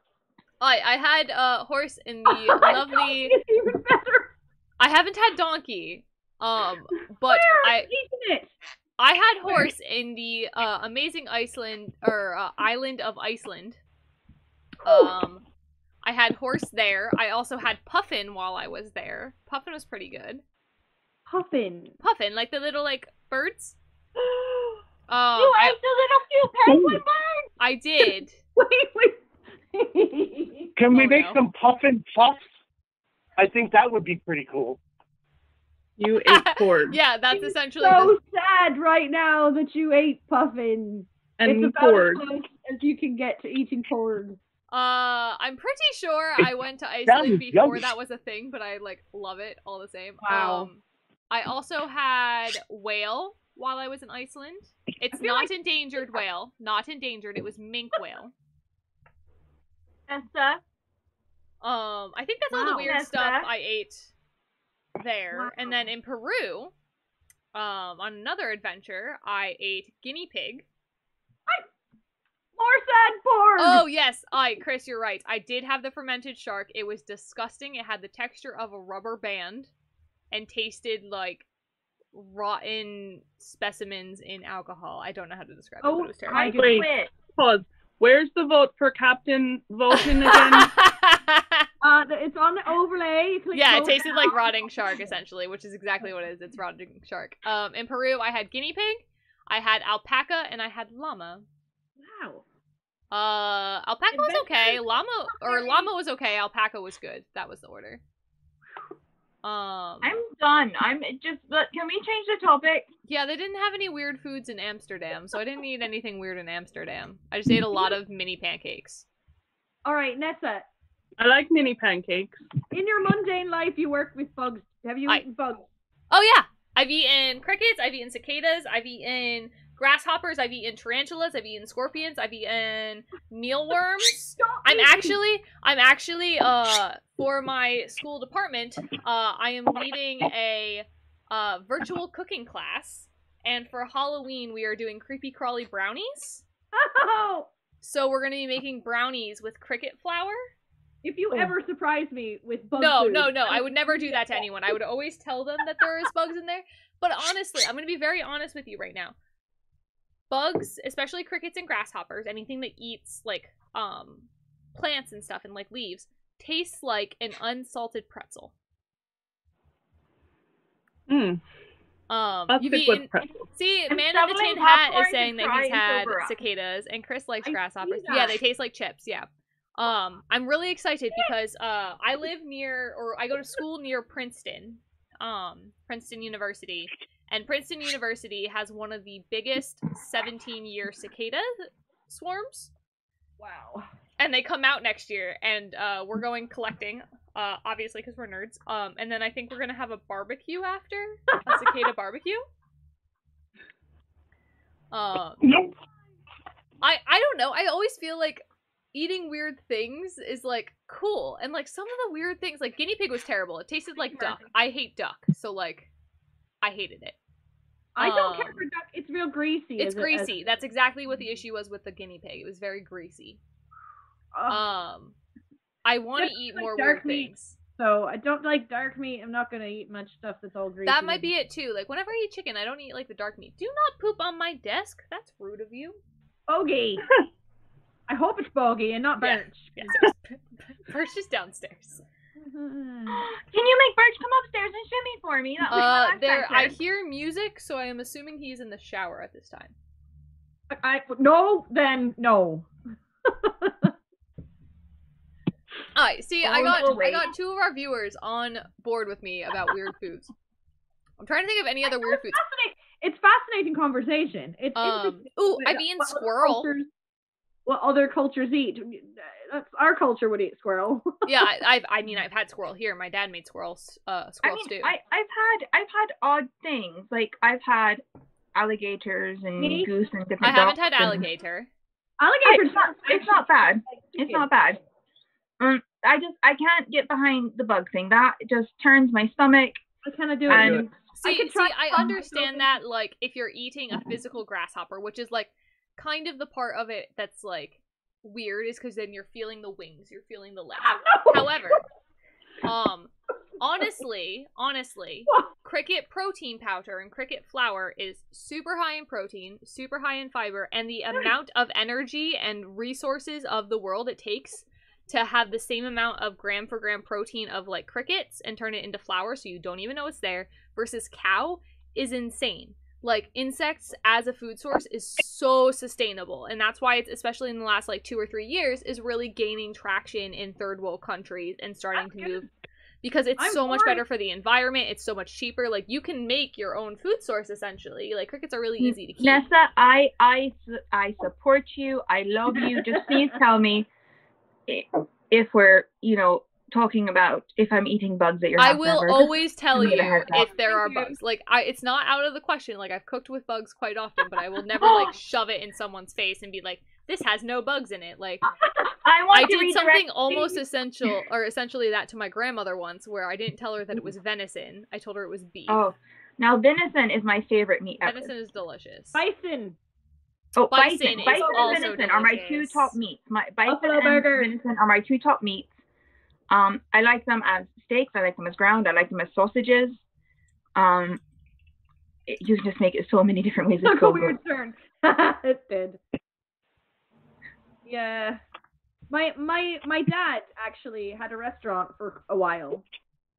I had horse in the lovely. It's even better. I haven't had donkey. But Where? I Eating it. I had horse in the amazing Iceland or island of Iceland. I had horse there. I also had puffin while I was there. Puffin was pretty good. Puffin. Puffin, like the little like birds. You ate the little cute penguin bird. I did. Wait. Can we Oh, make no. some puffin puffs? I think that would be pretty cool. You ate corn. Yeah, that's essentially So sad right now that you ate puffin. And it's about corn. as close as you can get to eating corn. I'm pretty sure I went to Sounds Iceland before yummy. that was a thing, but I like love it all the same. Wow. I also had whale while I was in Iceland. It's not endangered whale, not endangered. It was mink whale. Nessa. I think that's all the Wow. weird Nessa. stuff I ate there. Wow. And then in Peru, on another adventure, I ate guinea pig. More sad porn. Oh yes, Chris, you're right. I did have the fermented shark. It was disgusting. It had the texture of a rubber band and tasted like rotten specimens in alcohol. I don't know how to describe it, but it was terrible. I Wait. quit. Pause. Where's the vote for Captain voting again? It's on the overlay. You click Yeah, it vote tasted now. like rotting shark, essentially, which is exactly what it is. It's rotting shark. In Peru, I had guinea pig, I had alpaca, and I had llama. Wow. Alpaca was okay. Llama was okay. Alpaca was good. That was the order. I'm done. Can we change the topic? Yeah, they didn't have any weird foods in Amsterdam, so I didn't eat anything weird in Amsterdam. I just ate a lot of mini pancakes. All right, Nessa. I like mini pancakes. In your mundane life, you work with bugs. Have you eaten bugs? Oh yeah, I've eaten crickets, I've eaten cicadas, I've eaten grasshoppers, I've eaten tarantulas, I've eaten scorpions, I've eaten mealworms. I'm actually for my school department, I am leading a virtual cooking class, And for Halloween, we are doing creepy crawly brownies. Oh! So we're going to be making brownies with cricket flour. If you ever surprise me with bug No, food, no, no. I would never do that to anyone. I would always tell them that there is bugs in there. But honestly, I'm going to be very honest with you right now. Bugs, especially crickets and grasshoppers, anything that eats, like, plants and stuff and, like, leaves, tastes like an unsalted pretzel. That's You've good eaten... with pretzels. See, I'm Man in the shoveling Tin Hat is popcorn saying to that try he's and had sober up. cicadas, and Chris likes I see grasshoppers. that. Yeah, they taste like chips, yeah. I'm really excited because I live near, or I go to school near Princeton, Princeton University, and Princeton University has one of the biggest 17-year cicada swarms. Wow. And they come out next year, and we're going collecting, obviously because we're nerds. And then I think we're gonna have a barbecue after, a cicada barbecue. Nope. I don't know. I always feel like eating weird things is like cool, and like some of the weird things, like guinea pig was terrible. It tasted like duck. I hate duck, so like I hated it. I don't care for duck. It's real greasy. It's greasy. That's exactly what the issue was with the guinea pig. It was very greasy. I want to eat more weird things. So I don't like dark meat. I'm not gonna eat much stuff that's all greasy. That might be it too. Like whenever I eat chicken, I don't eat like the dark meat. Do not poop on my desk. That's rude of you. Bogey. I hope it's bogey and not birch. Yes. Birch is downstairs. Can you make Birch come upstairs and shimmy for me? That was there. I hear music, so I am assuming he's in the shower at this time. No, then no. Alright, see, I got two of our viewers on board with me about weird foods. I'm trying to think of any other weird foods. It's fascinating conversation. It's interesting. Ooh, I've eaten squirrel. What other cultures eat? That's our culture would eat squirrel. Yeah, I've had squirrel here. My dad made squirrel stew. I've had odd things. Like I've had alligators and goose and different. I haven't had alligator. Alligator. It's not bad. It's not bad. I can't get behind the bug thing. That just turns my stomach. I kind of do it. I understand that, like, if you're eating a physical grasshopper, which is, like, kind of the part of it that's, like, weird, is because then you're feeling the wings, you're feeling the legs. However, honestly, cricket protein powder and cricket flour is super high in protein, super high in fiber, and the amount of energy and resources of the world it takes to have the same amount of gram for gram protein of like crickets and turn it into flour so you don't even know it's there versus cow is insane. Like insects as a food source is so sustainable, and that's why it's, especially in the last like 2 or 3 years, is really gaining traction in third world countries and starting to move because it's so much better for the environment. It's so much cheaper. Like you can make your own food source essentially. Like crickets are really easy to keep. Nessa, I support you. I love you. Just please tell me if we're, talking about if I'm eating bugs at your house. I will always tell you if there are bugs. Like, it's not out of the question. Like, I've cooked with bugs quite often, but I will never, like, shove it in someone's face and be like, this has no bugs in it. Like, I did something almost essentially that to my grandmother once, where I didn't tell her that it was venison. I told her it was beef. Oh, now venison is my favorite meat ever. Venison is delicious. Bison. Oh, bison and venison are my 2 top meats. Bison and venison are my 2 top meats. I like them as steaks. I like them as ground. I like them as sausages. You can just make it so many different ways. It's so weird turn. It did. Yeah. My dad actually had a restaurant for a while.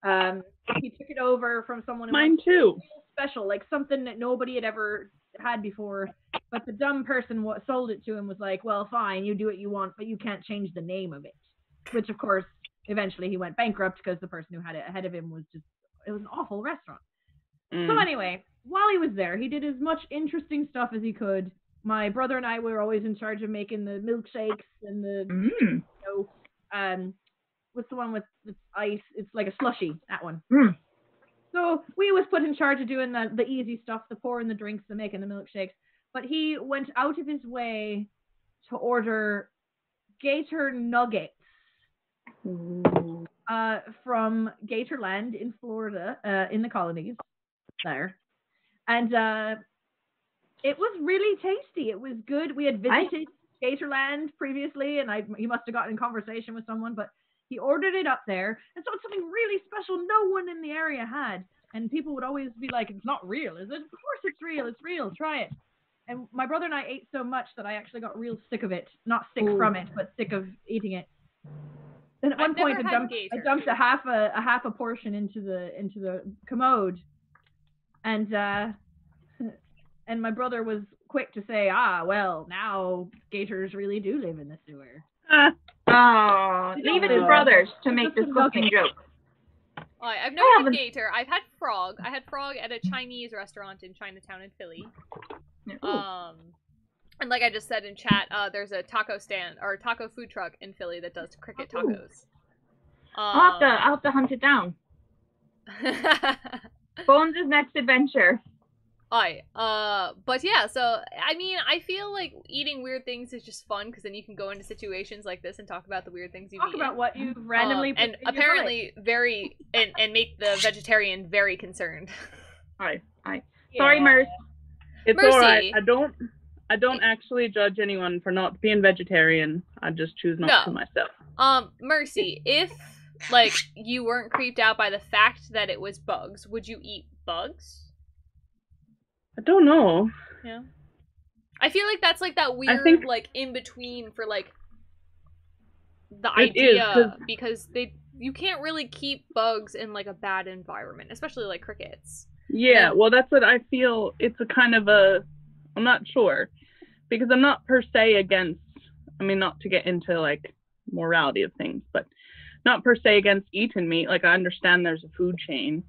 He took it over from someone. Mine too. Special, like something that nobody had ever had before. But the dumb person sold it to him was like, well, fine, you do what you want, but you can't change the name of it. Which, of course, eventually he went bankrupt because the person who had it ahead of him it was an awful restaurant. So anyway, while he was there, he did as much interesting stuff as he could. My brother and I were always in charge of making the milkshakes and the, what's the one with ice? It's like a slushie, that one. So we was put in charge of doing the easy stuff, the pouring the drinks, the making the milkshakes. But he went out of his way to order gator nuggets from Gatorland in Florida, in the colonies there. And It was really tasty. It was good. We had visited Gatorland previously, and he must have gotten in conversation with someone, but he ordered it up there, and so it's something really special no one in the area had. And people would always be like, "It's not real, is it?" Of course it's real. It's real. Try it. And my brother and I ate so much that I actually got real sick of it. Not sick from it, but sick of eating it. And at one point, I dumped a half a portion into the commode, and my brother was quick to say, well, now gators really do live in the sewer. Leave it to brothers to make this cooking joke. I've never had gator. I've had frog. I had frog at a Chinese restaurant in Chinatown in Philly. And like I just said in chat, there's a taco stand or taco food truck in Philly that does cricket tacos. I'll have to hunt it down. Bones' next adventure. But yeah, so I mean, I feel like eating weird things is just fun because then you can go into situations like this and talk about the weird things you've eaten. Talk about what you randomly and apparently and make the vegetarian very concerned. Sorry, Merce. It's alright. I don't actually judge anyone for not being vegetarian. I just choose not to myself. Mercy, if like you weren't creeped out by the fact that it was bugs, would you eat bugs? I don't know. Yeah. I feel like that's like that weird like in between for like the idea because you can't really keep bugs in like a bad environment, especially like crickets. Yeah, well that's what I feel. It's a kind of I'm not sure because I'm not per se against, I mean, not to get into like morality of things, but not per se against eating meat. Like I understand there's a food chain.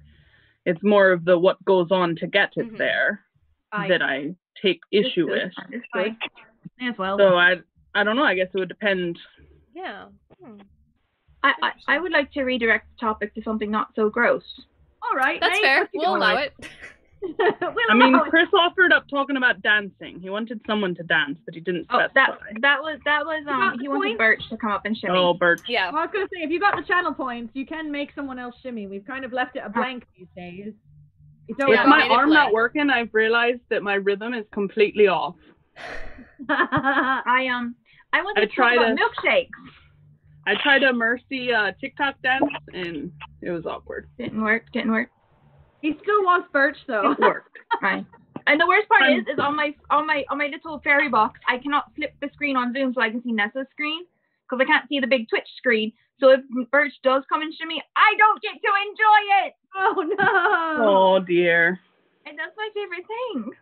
It's more of the what goes on to get it there that I take issue with. As well. So I don't know. I guess it would depend. Yeah. I would like to redirect the topic to something not so gross. All right. That's fair. We'll allow it. I mean, Chris offered up talking about dancing. He wanted someone to dance, but he didn't specify. That was he wanted Birch to come up and shimmy. Oh, Birch. Yeah. Well, I was gonna say, if you got the channel points, you can make someone else shimmy. We've kind of left it a blank these days. With my arm not working, I've realized that my rhythm is completely off. I want to talk about milkshakes. I tried a Mercy TikTok dance and it was awkward. Didn't work. He still wants Birch though. It worked. Right. And the worst part is on my little fairy box, I cannot flip the screen on Zoom so I can see Nessa's screen because I can't see the big Twitch screen. So if Birch does come and shimmy, I don't get to enjoy it. Oh no. Oh dear. And that's my favorite thing.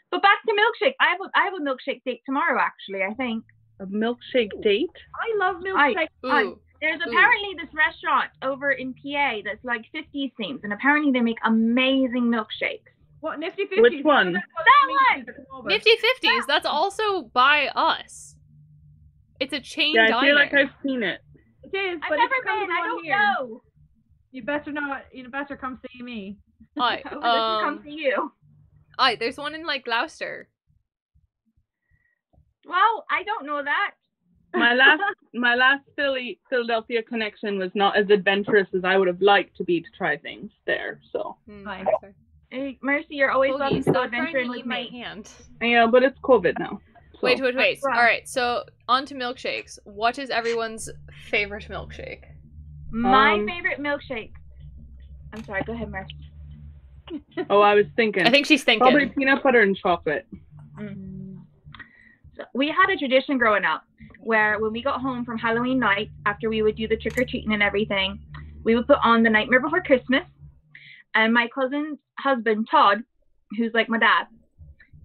But back to milkshake. I have a milkshake date tomorrow. Actually, I think. A milkshake date? I love milkshake. There's apparently this restaurant over in PA that's like 50s themed, and apparently they make amazing milkshakes. What, Nifty 50s? Which one? That one! Nifty 50s, that's also by us. It's a chain diner. I feel like I've seen it. It is, I've but never been, I don't know. You better come see me. Come see you. There's one in like Gloucester. Well, I don't know that. My last Philadelphia connection was not as adventurous as I would have liked to be to try things there. So. Hey, Mercy, you're always welcome to go adventuring with my me. Hand. Yeah, but it's COVID now. So. Wait. All right, so on to milkshakes. What is everyone's favorite milkshake? My favorite milkshake. I'm sorry. Go ahead, Mercy. Oh, I was thinking. I think she's thinking. Probably peanut butter and chocolate. So we had a tradition growing up where when we got home from Halloween night, after we would do the trick-or-treating and everything, we would put on The Nightmare Before Christmas. And my cousin's husband, Todd, who's like my dad,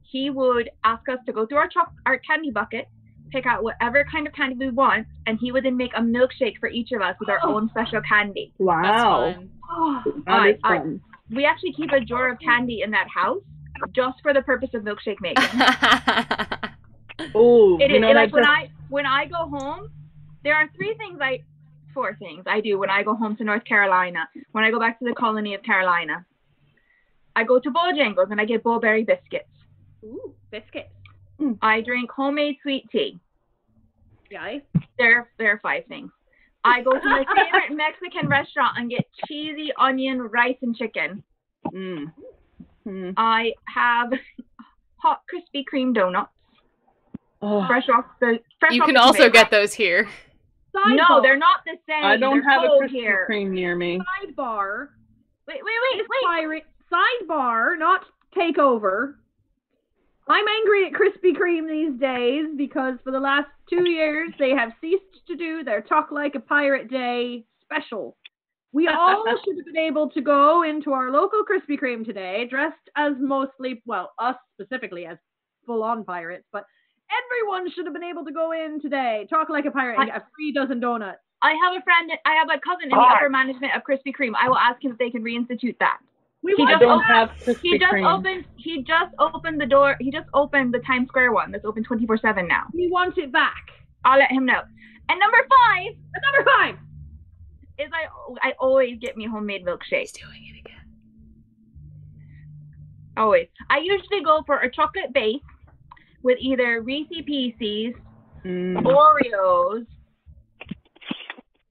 he would ask us to go through our candy bucket, pick out whatever kind of candy we want, and he would then make a milkshake for each of us with our own special candy. Wow. That's fun. We actually keep a drawer of candy in that house just for the purpose of milkshake making. Oh, when I go home, there are four things I do when I go home to North Carolina. When I go back to the colony of Carolina, I go to Bojangles and I get Bowberry biscuits. Ooh, biscuits. I drink homemade sweet tea. Yeah. There are 5 things. I go to my favorite Mexican restaurant and get cheesy onion rice and chicken. I have hot Krispy Kreme donuts. Fresh off the You can also get those here. Sidebar. No, they're not the same. I don't have a Krispy here. Kreme near me. Sidebar. Wait. Pirate. Sidebar, not takeover. I'm angry at Krispy Kreme these days because for the last 2 years they have ceased to do their Talk Like a Pirate Day special. We all should have been able to go into our local Krispy Kreme today dressed as mostly, well, us specifically as full-on pirates, but everyone should have been able to go in today, talk like a pirate, and get a free dozen donuts. I have a cousin in the upper management of Krispy Kreme. I will ask him if they can reinstitute that. He just opened the door. He just opened the Times Square one that's open 24/7 now. We want it back. I'll let him know. And number five is I always get me homemade milkshake. He's doing it again. Always. I usually go for a chocolate base with either Reese's Pieces, Oreos,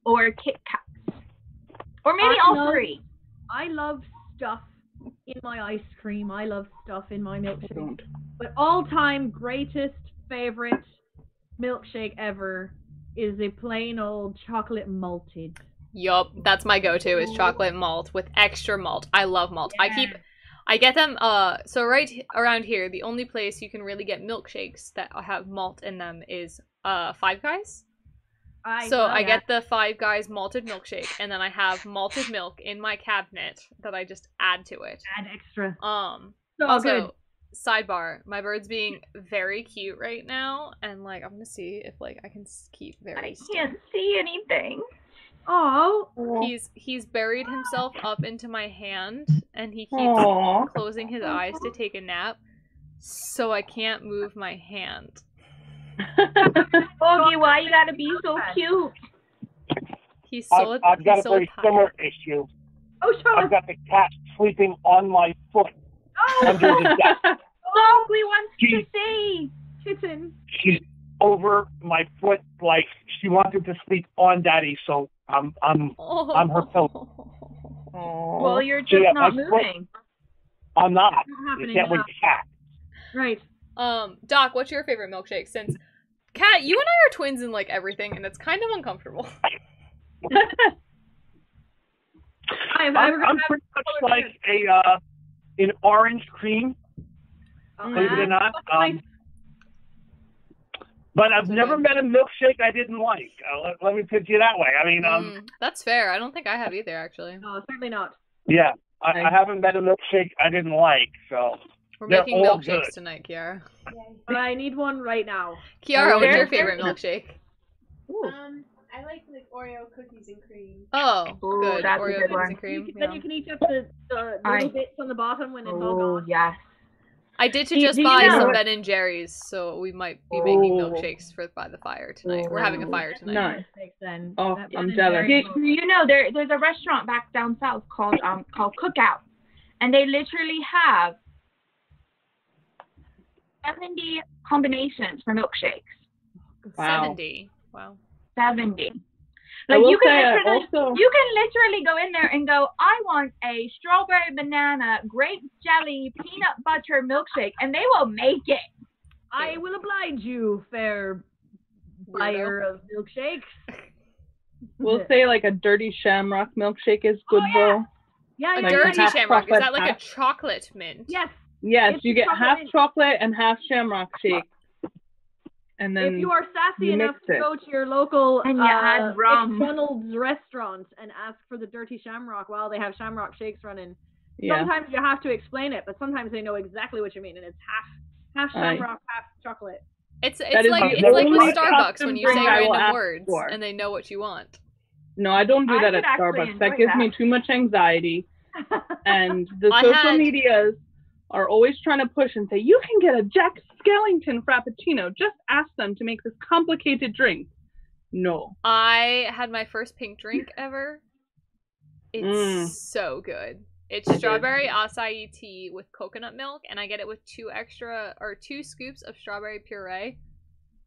or Kit Kats. Or maybe all three. I love stuff in my ice cream. I love stuff in my milkshake. But all-time greatest favorite milkshake ever is a plain old chocolate malted. Yup, that's my go-to is chocolate malt with extra malt. I love malt. Yeah. I get them, so right around here, the only place you can really get milkshakes that have malt in them is, Five Guys. I get the Five Guys malted milkshake, and then I have malted milk in my cabinet that I just add to it. Add extra. So also, good. Sidebar, my bird's being very cute right now, and, like, I'm gonna see if, like, I can keep very still. I can't see anything. Oh, he's buried himself up into my hand, and he keeps closing his eyes to take a nap, so I can't move my hand. Bogey, why you gotta be so cute? He's so I've got he's a so very tired. similar issue. Oh, sure. I've got the cat sleeping on my foot under the desk. Bogey wants to see. Kitten. She's over my foot, like she wanted to sleep on Daddy, so I'm her pillow. Well, you're just not moving. I'm not. Not You can't wait to cat. Right. Doc, what's your favorite milkshake? Since Kat, you and I are twins in like everything, and it's kind of uncomfortable. I'm pretty much like an orange cream, believe it or not. But I've never met a milkshake I didn't like. Let me put you that way. I mean, that's fair. I don't think I have either, actually. No, certainly not. Yeah, I haven't met a milkshake I didn't like, so. We're making milkshakes tonight, Kiara. But I need one right now. Kiara, what's your favorite milkshake? I like Oreo cookies and cream. Oh, good. That's Oreo a good cookies one. and cream. Then you can eat up the little bits on the bottom when it's all gone. Yes. I did just buy some Ben & Jerry's, so we might be making milkshakes by the fire tonight. We're having a fire tonight. Nice. Oh, I'm jealous. Do you know there's a restaurant back down south called Cookout, and they literally have 70 combinations for milkshakes. Wow. 70. Wow. 70. Like you can literally go in there and go, I want a strawberry banana grape jelly peanut butter milkshake, and they will make it. I will oblige you, fair buyer of milkshakes. We'll say like a dirty shamrock milkshake is good though. Yeah, a dirty shamrock. Is that like a chocolate mint? Yes. Yes, you get half chocolate and half shamrock shake. And then if you are sassy enough to go to your local McDonald's restaurant and ask for the dirty shamrock while they have shamrock shakes running, sometimes you have to explain it, but sometimes they know exactly what you mean, and it's half shamrock, half chocolate. It's like with Starbucks when you say random words and they know what you want. No, I don't do that at Starbucks. That gives me too much anxiety. And the social medias are always trying to push and say, you can get a Jack Skellington Frappuccino. Just ask them to make this complicated drink. No. I had my first pink drink ever. It's so good. It's strawberry acai tea with coconut milk, and I get it with 2 scoops of strawberry puree.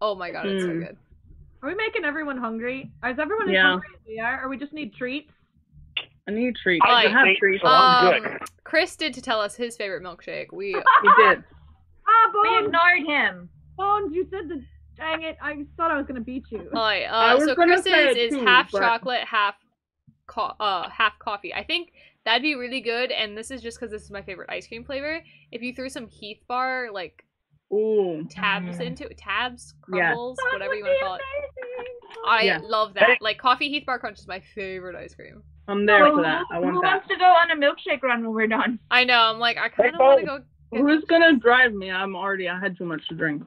Oh my god, it's so good. Are we making everyone hungry? Is everyone as hungry as we are? Or we just need treats? I need treats. I I have think treats. so. I'm good. Chris did to tell us his favorite milkshake. He did. Ah, We Bones! ignored him. Bones, you said the... Dang it, I thought I was gonna beat you. I was So gonna Chris's say it is too, half but- chocolate, half coffee. I think that'd be really good, and this is just because this is my favorite ice cream flavor. If you threw some Heath bar, like, Ooh. tabs into it, tabs, Yes. crumbles, whatever you want to call it. I love that. Like, coffee Heath bar crunch is my favorite ice cream. I'm there So for that. I want who that. wants to go on a milkshake run when we're done? I know, I'm like, I kind of Hey, want to go. get Who's milkshake. gonna drive me? I had too much to drink.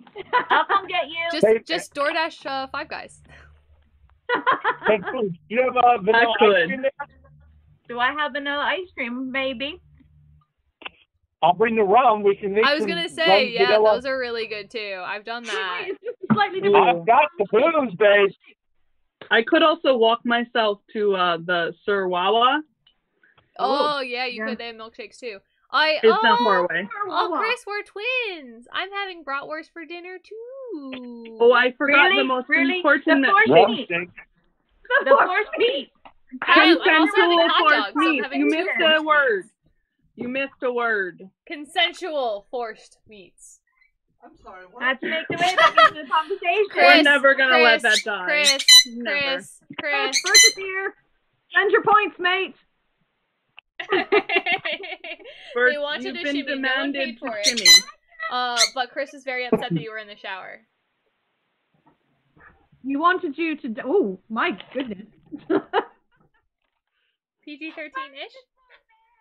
I'll come get you. Just DoorDash Five Guys. Hey, do you have vanilla I could. ice cream there? Do I have vanilla ice cream? Maybe. I'll bring the rum. We can make I was some gonna say, rum yeah, vanilla. those are really good too. I've done that. It's just a slightly different... I've got the booze, babe. I could also walk myself to the Sir Wawa. Oh yeah, you Yeah. could. They have milkshakes too. It's not far away. Oh, Chris, we're twins. I'm having bratwurst for dinner too. Oh, I forgot Really? the most Really? important. The force Rum meat. steak. The force meat. I'm also having Consensual hot forced dogs. So I'm meat. having You two missed forced a word. meats. You missed a word. Consensual forced meats. I'm sorry. What? Had to make the way back into the conversation. We're never gonna let that die. Chris, Never. Chris. First here. Send your points, mate. First, They wanted you've a been shimmy. No one demanded paid for to it. shimmy. But Chris is very upset that you were in the shower. He wanted you to... Oh, my goodness. PG-13-ish?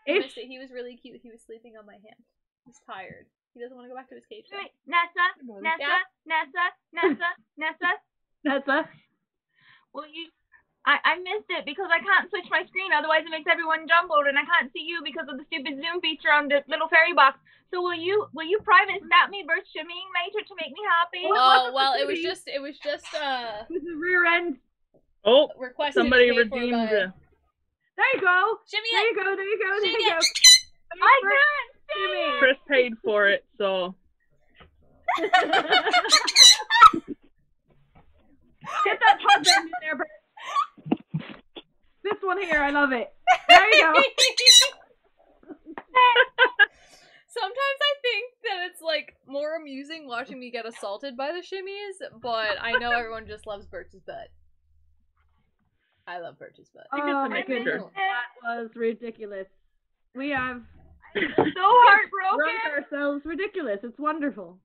Ish. He was really cute. He was sleeping on my hand. He's tired. He doesn't want to go back to his cage. Wait, Nessa. Nessa. Well, I missed it because I can't switch my screen. Otherwise, it makes everyone jumbled, and I can't see you because of the stupid Zoom feature on the little fairy box. So will you private snap me burst shimmying later to make me happy? Oh well, it was just This is rear end. Oh, requested. somebody to pay for redeemed by- it. There you go. Shimmy There it. you go. There you go. There Shimmy you go. it. I can't see Shimmy. it. Chris paid for it, so Get that top end in there, Bert. This one here, I love it. There you go. Sometimes I think that it's like more amusing watching me get assaulted by the shimmies, but I know everyone just loves Birch's butt. I love Birch's butt. think it's a Oh my mixture. goodness, that was ridiculous. We have So drunk heartbroken. ourselves ridiculous. It's wonderful.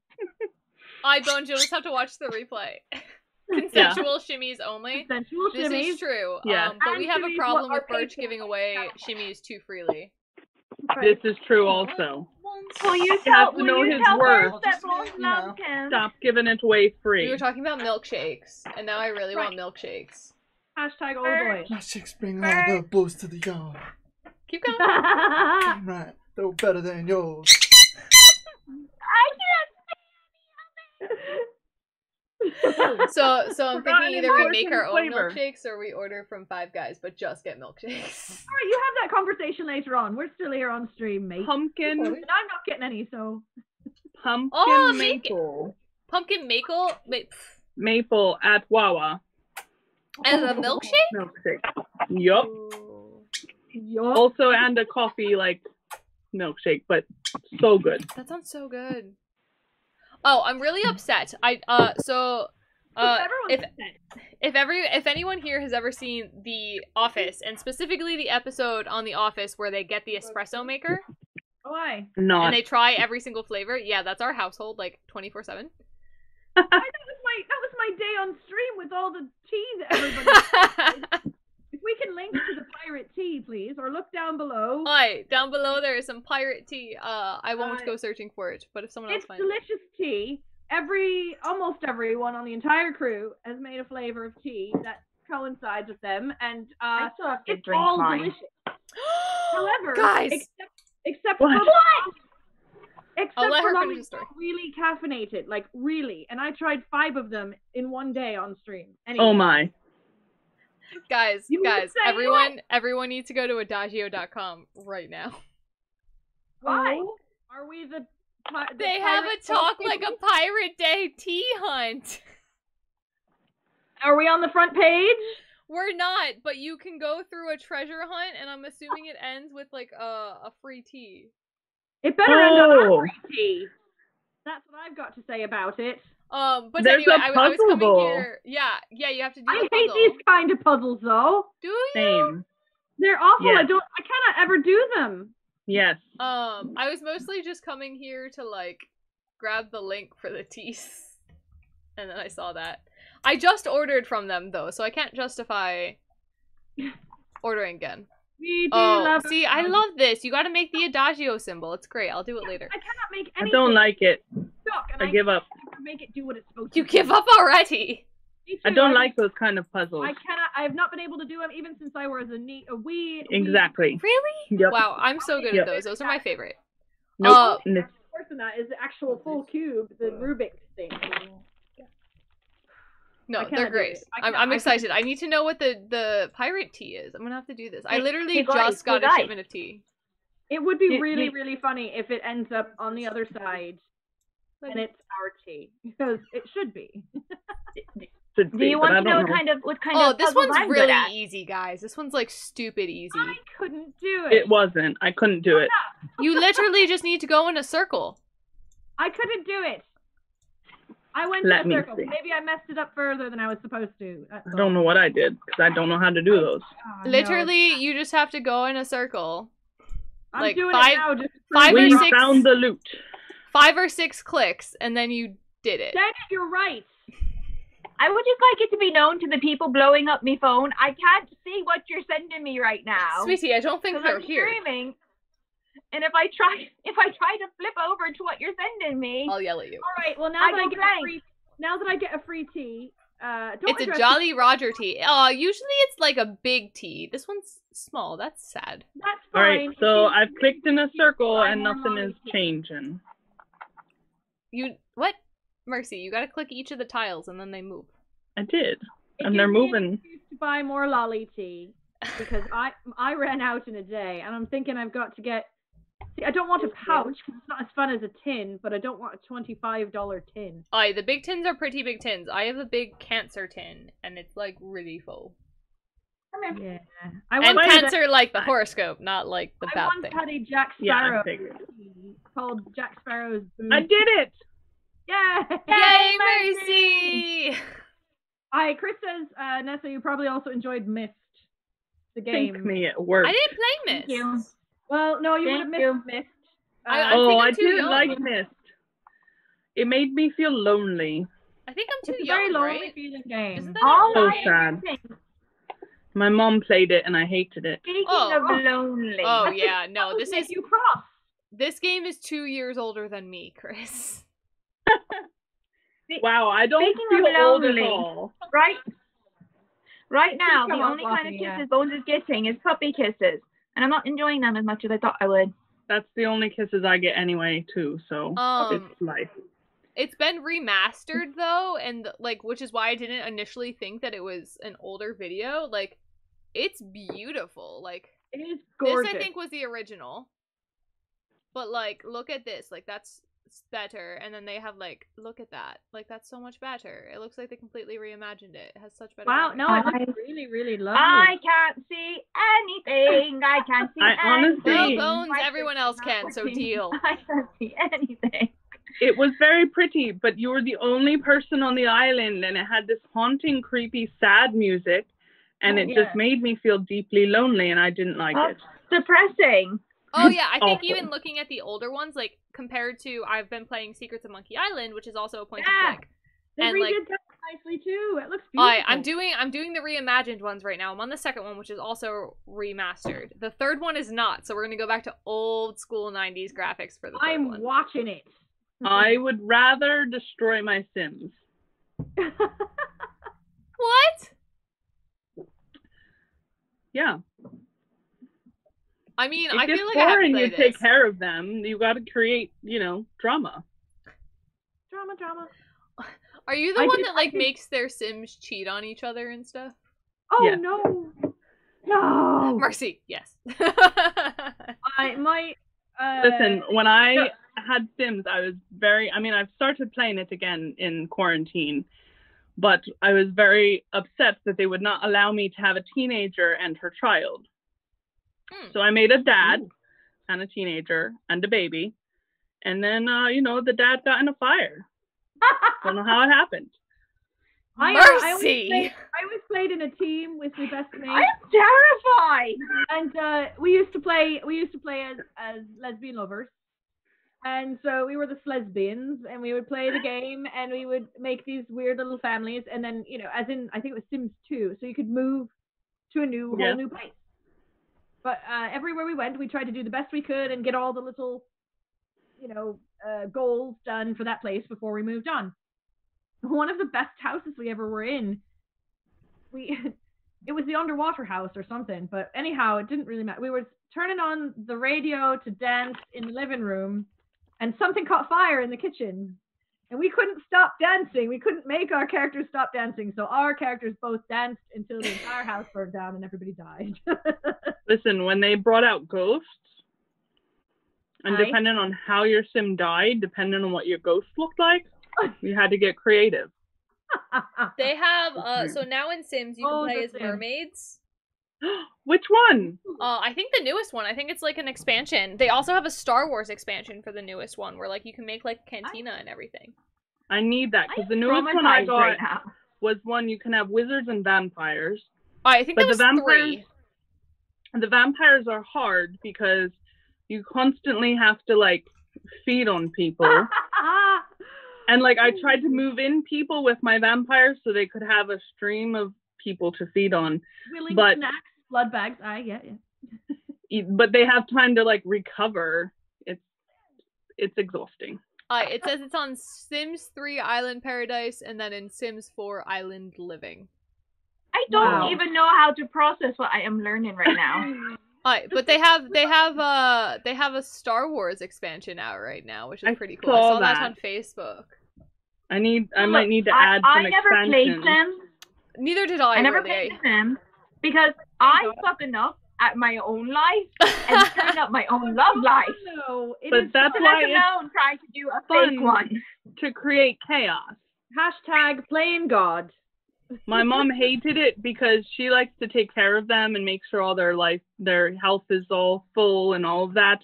Bones, you'll just have to watch the replay. Consensual shimmies only. Sensual This shimmies. is true. Yeah. But we And have a shimmies problem are with Birch paid giving away shimmies too freely. this is true also. Will you You tell have to know his Bert worth. that Bones loves him? Stop giving it away We free. were talking about milkshakes, and now I really want milkshakes. Hashtag old boy. My chicks bring all the boys to the yard. Keep going. Damn right, they're better than yours. So I'm Forgotten thinking either we important make our own flavor. milkshakes or we order from Five Guys, but just get milkshakes. Alright, you have that conversation later on. We're still here on stream, mate. Pumpkin, And I'm not getting any, so. pumpkin Oh, make it. maple, Pumpkin maple maple at Wawa as a milkshake? milkshake. Yup. Yup. Also, and a coffee like milkshake, but so good. That sounds so good. Oh, I'm really upset. If anyone here has ever seen The Office, and specifically the episode on The Office where they get the espresso maker Why? Not. and they try every single flavor, yeah, that's our household, like 24/7. That was my day on stream with all the tea that everybody. If we can link to the pirate tea, please, or look down below. Hi, down below there is some pirate tea. I won't Hi. go searching for it, but if someone else It's finds it. delicious tea. Almost everyone on the entire crew has made a flavor of tea that coincides with them, and I still have to it's drink all mine. delicious. However, Guys! except What? for except I'll let for her long finish as the story. they're really caffeinated, like really. And I tried 5 of them in one day on stream. Anyway. Oh my. Guys, You were saying everyone needs to go to adagio.com right now. Why? Are we the They have a talk like a pirate day tea hunt. Are we on the front page? We're not, but you can go through a treasure hunt, and I'm assuming it ends with like a free tea. It better end on our free tea. That's what I've got to say about it. But There's anyway, a I was coming puzzle. here. Yeah, you have to do I a hate puzzle. these kind of puzzles, though. Do you? Same. They're awful. Yes. I cannot ever do them. Yes. I was mostly just coming here to like grab the link for the teas, and then I saw that. I just ordered from them though, so I can't justify ordering again. We do love see, I love this. You got to make the Adagio symbol. It's great. I'll do it later. I cannot make I anything. don't like it. Stuck, and I give up. Make it do what it's supposed You to. give up already. I don't like those kind of puzzles. I cannot. I have not been able to do them even since I was a wee. Exactly. Really? Yep. Wow, I'm so good at those. Those are my favorite. Nope. Worse than that is the actual full cube, the Rubik's thing. No, they're great. I'm excited. I need to know what the pirate tea is. I'm gonna have to do this. I literally just got a shipment of tea. It would be really funny if it ends up on the other side, and it's our tea, because it should be. Do you want to know what kind of this one's I'm good really at? easy, guys. This one's like stupid easy. I couldn't do it. It wasn't. I couldn't do it. You literally just need to go in a circle. I couldn't do it. I went Let in me a circle. see. Maybe I messed it up further than I was supposed to. I don't know what I did because I don't know how to do those. Oh, Literally, you just have to go in a circle. I'm like doing five- it now. Just five We or six- found the loot. 5 or 6 clicks, and then you did it. Dang it, you're right. I would just like it to be known to the people blowing up my phone. I can't see what you're sending me right now. Sweetie, I don't think 'cause they're I'm here. streaming. And if I try to flip over to what you're sending me, I'll yell at you. All right. Well, I go blank. now that I get a free tea, don't It's a address Jolly Roger tea. Usually it's like a big tea. This one's small. That's sad. That's All fine. right, so I've clicked in a circle and more nothing is money. changing. What? Mercy, you gotta click each of the tiles and then they move. I did, It and they're gives me an moving. excuse to buy more lolly tea because I ran out in a day, and I'm thinking I've got to get. See, I don't want a pouch because it's not as fun as a tin, but I don't want a $25 tin. Aye, the big tins are pretty big tins. I have a big cancer tin, and it's like really full. Yeah. And once cancer like the horoscope, not like the I bad once thing. had a Jack Yeah, I Sparrow figured. tea called Jack Sparrow's Booze. I did it! Yeah. Yay, Mercy! Chris says, Nessa, you probably also enjoyed Mist, the game. Think me at work. I didn't play Mist. you. Well, no, you would have Thank you. missed Mist. I Oh, think I'm I too didn't young. like Mist. It made me feel lonely. I think I'm too It's a young, very lonely right? feeling game. Isn't that All So I sad. think, My mom played it and I hated it. speaking Oh. of lonely, Oh yeah, no, That this would make is you cross. this game is 2 years older than me, Chris. Wow, I don't Speaking feel of old at lonely, all. right now, the Come on, only kind of Fluffy, yeah. kisses Bones is getting is puppy kisses, and I'm not enjoying them as much as I thought I would. That's the only kisses I get anyway, too, so it's life. It's been remastered though, and like, which is why I didn't initially think that it was an older video. Like, it's beautiful. Like, It is gorgeous. this I think was the original. But like, look at this. Like, that's better. And then they have like, look at that. Like, that's so much better. It looks like they completely reimagined it. It has such better. Wow, graphics. no, it looks really, really lovely. I can't see anything. I can't see I honestly- Well, anything. Bones, My everyone else can, so deal. I can't see anything. It was very pretty, but you were the only person on the island, and it had this haunting, creepy, sad music, and it just made me feel deeply lonely, and I didn't like it. Depressing. Oh yeah, I think Awful. even looking at the older ones, like compared to I've been playing Secrets of Monkey Island, which is also a point and click. They And redid like, that nicely too. It looks beautiful. I'm doing the reimagined ones right now. I'm on the second one, which is also remastered. The third one is not, so we're gonna go back to old school '90s graphics for the third I'm one. watching it. I would rather destroy my Sims. What? Yeah. I mean, It I gets feel like I have to boring. play You this. take care of them. You got to create, drama. Drama. Are you the I one did- that I like did- makes their Sims cheat on each other and stuff? Oh Yeah. no. No. Mercy, yes. I might. Listen, when I had Sims, I've started playing it again in quarantine, But I was very upset that they would not allow me to have a teenager and her child. So I made a dad and a teenager and a baby. And then, the dad got in a fire. Don't know how it happened. Mercy! I always played in a team with my best mate. I'm terrified. And we used to play as lesbian lovers. And so we were the lesbians, and we would play the game, and we would make these weird little families, and then, as in, I think it was Sims 2, so you could move to a whole new place. But everywhere we went, we tried to do the best we could and get all the little, goals done for that place before we moved on. One of the best houses we ever were in, it was the underwater house or something, but anyhow, it didn't really matter. We were turning on the radio to dance in the living room, and something caught fire in the kitchen. And we couldn't stop dancing. We couldn't make our characters stop dancing, so our characters both danced until the entire house burned down and everybody died. Listen, when they brought out ghosts, and depending on how your sim died, depending on what your ghost looked like, you had to get creative. They have, so now in Sims, you can play as mermaids. Which one? I think the newest one. I think it's like an expansion. They also have a Star Wars expansion for the newest one, where like you can make like cantina and everything. I need that, because the newest one I got was one you can have wizards and vampires. I think that was 3. The vampires are hard because you constantly have to like feed on people. And like I tried to move in people with my vampires so they could have a stream of people to feed on. Willing snacks, blood bags. But they have time to like recover. It's exhausting. It says it's on Sims 3 Island Paradise and then in Sims 4 Island Living. I don't even know how to process what I am learning right now. But they have a Star Wars expansion out right now, which is pretty cool. I saw that on Facebook. I might need to add some expansions. I never played Sims. Neither did I. I never played Sims because I suck enough at my own life and screwing up my own love life. No, but that's why it's trying to do a fake one to create chaos. # playing God. My mom hated it because she likes to take care of them and make sure all their health is all full and all of that,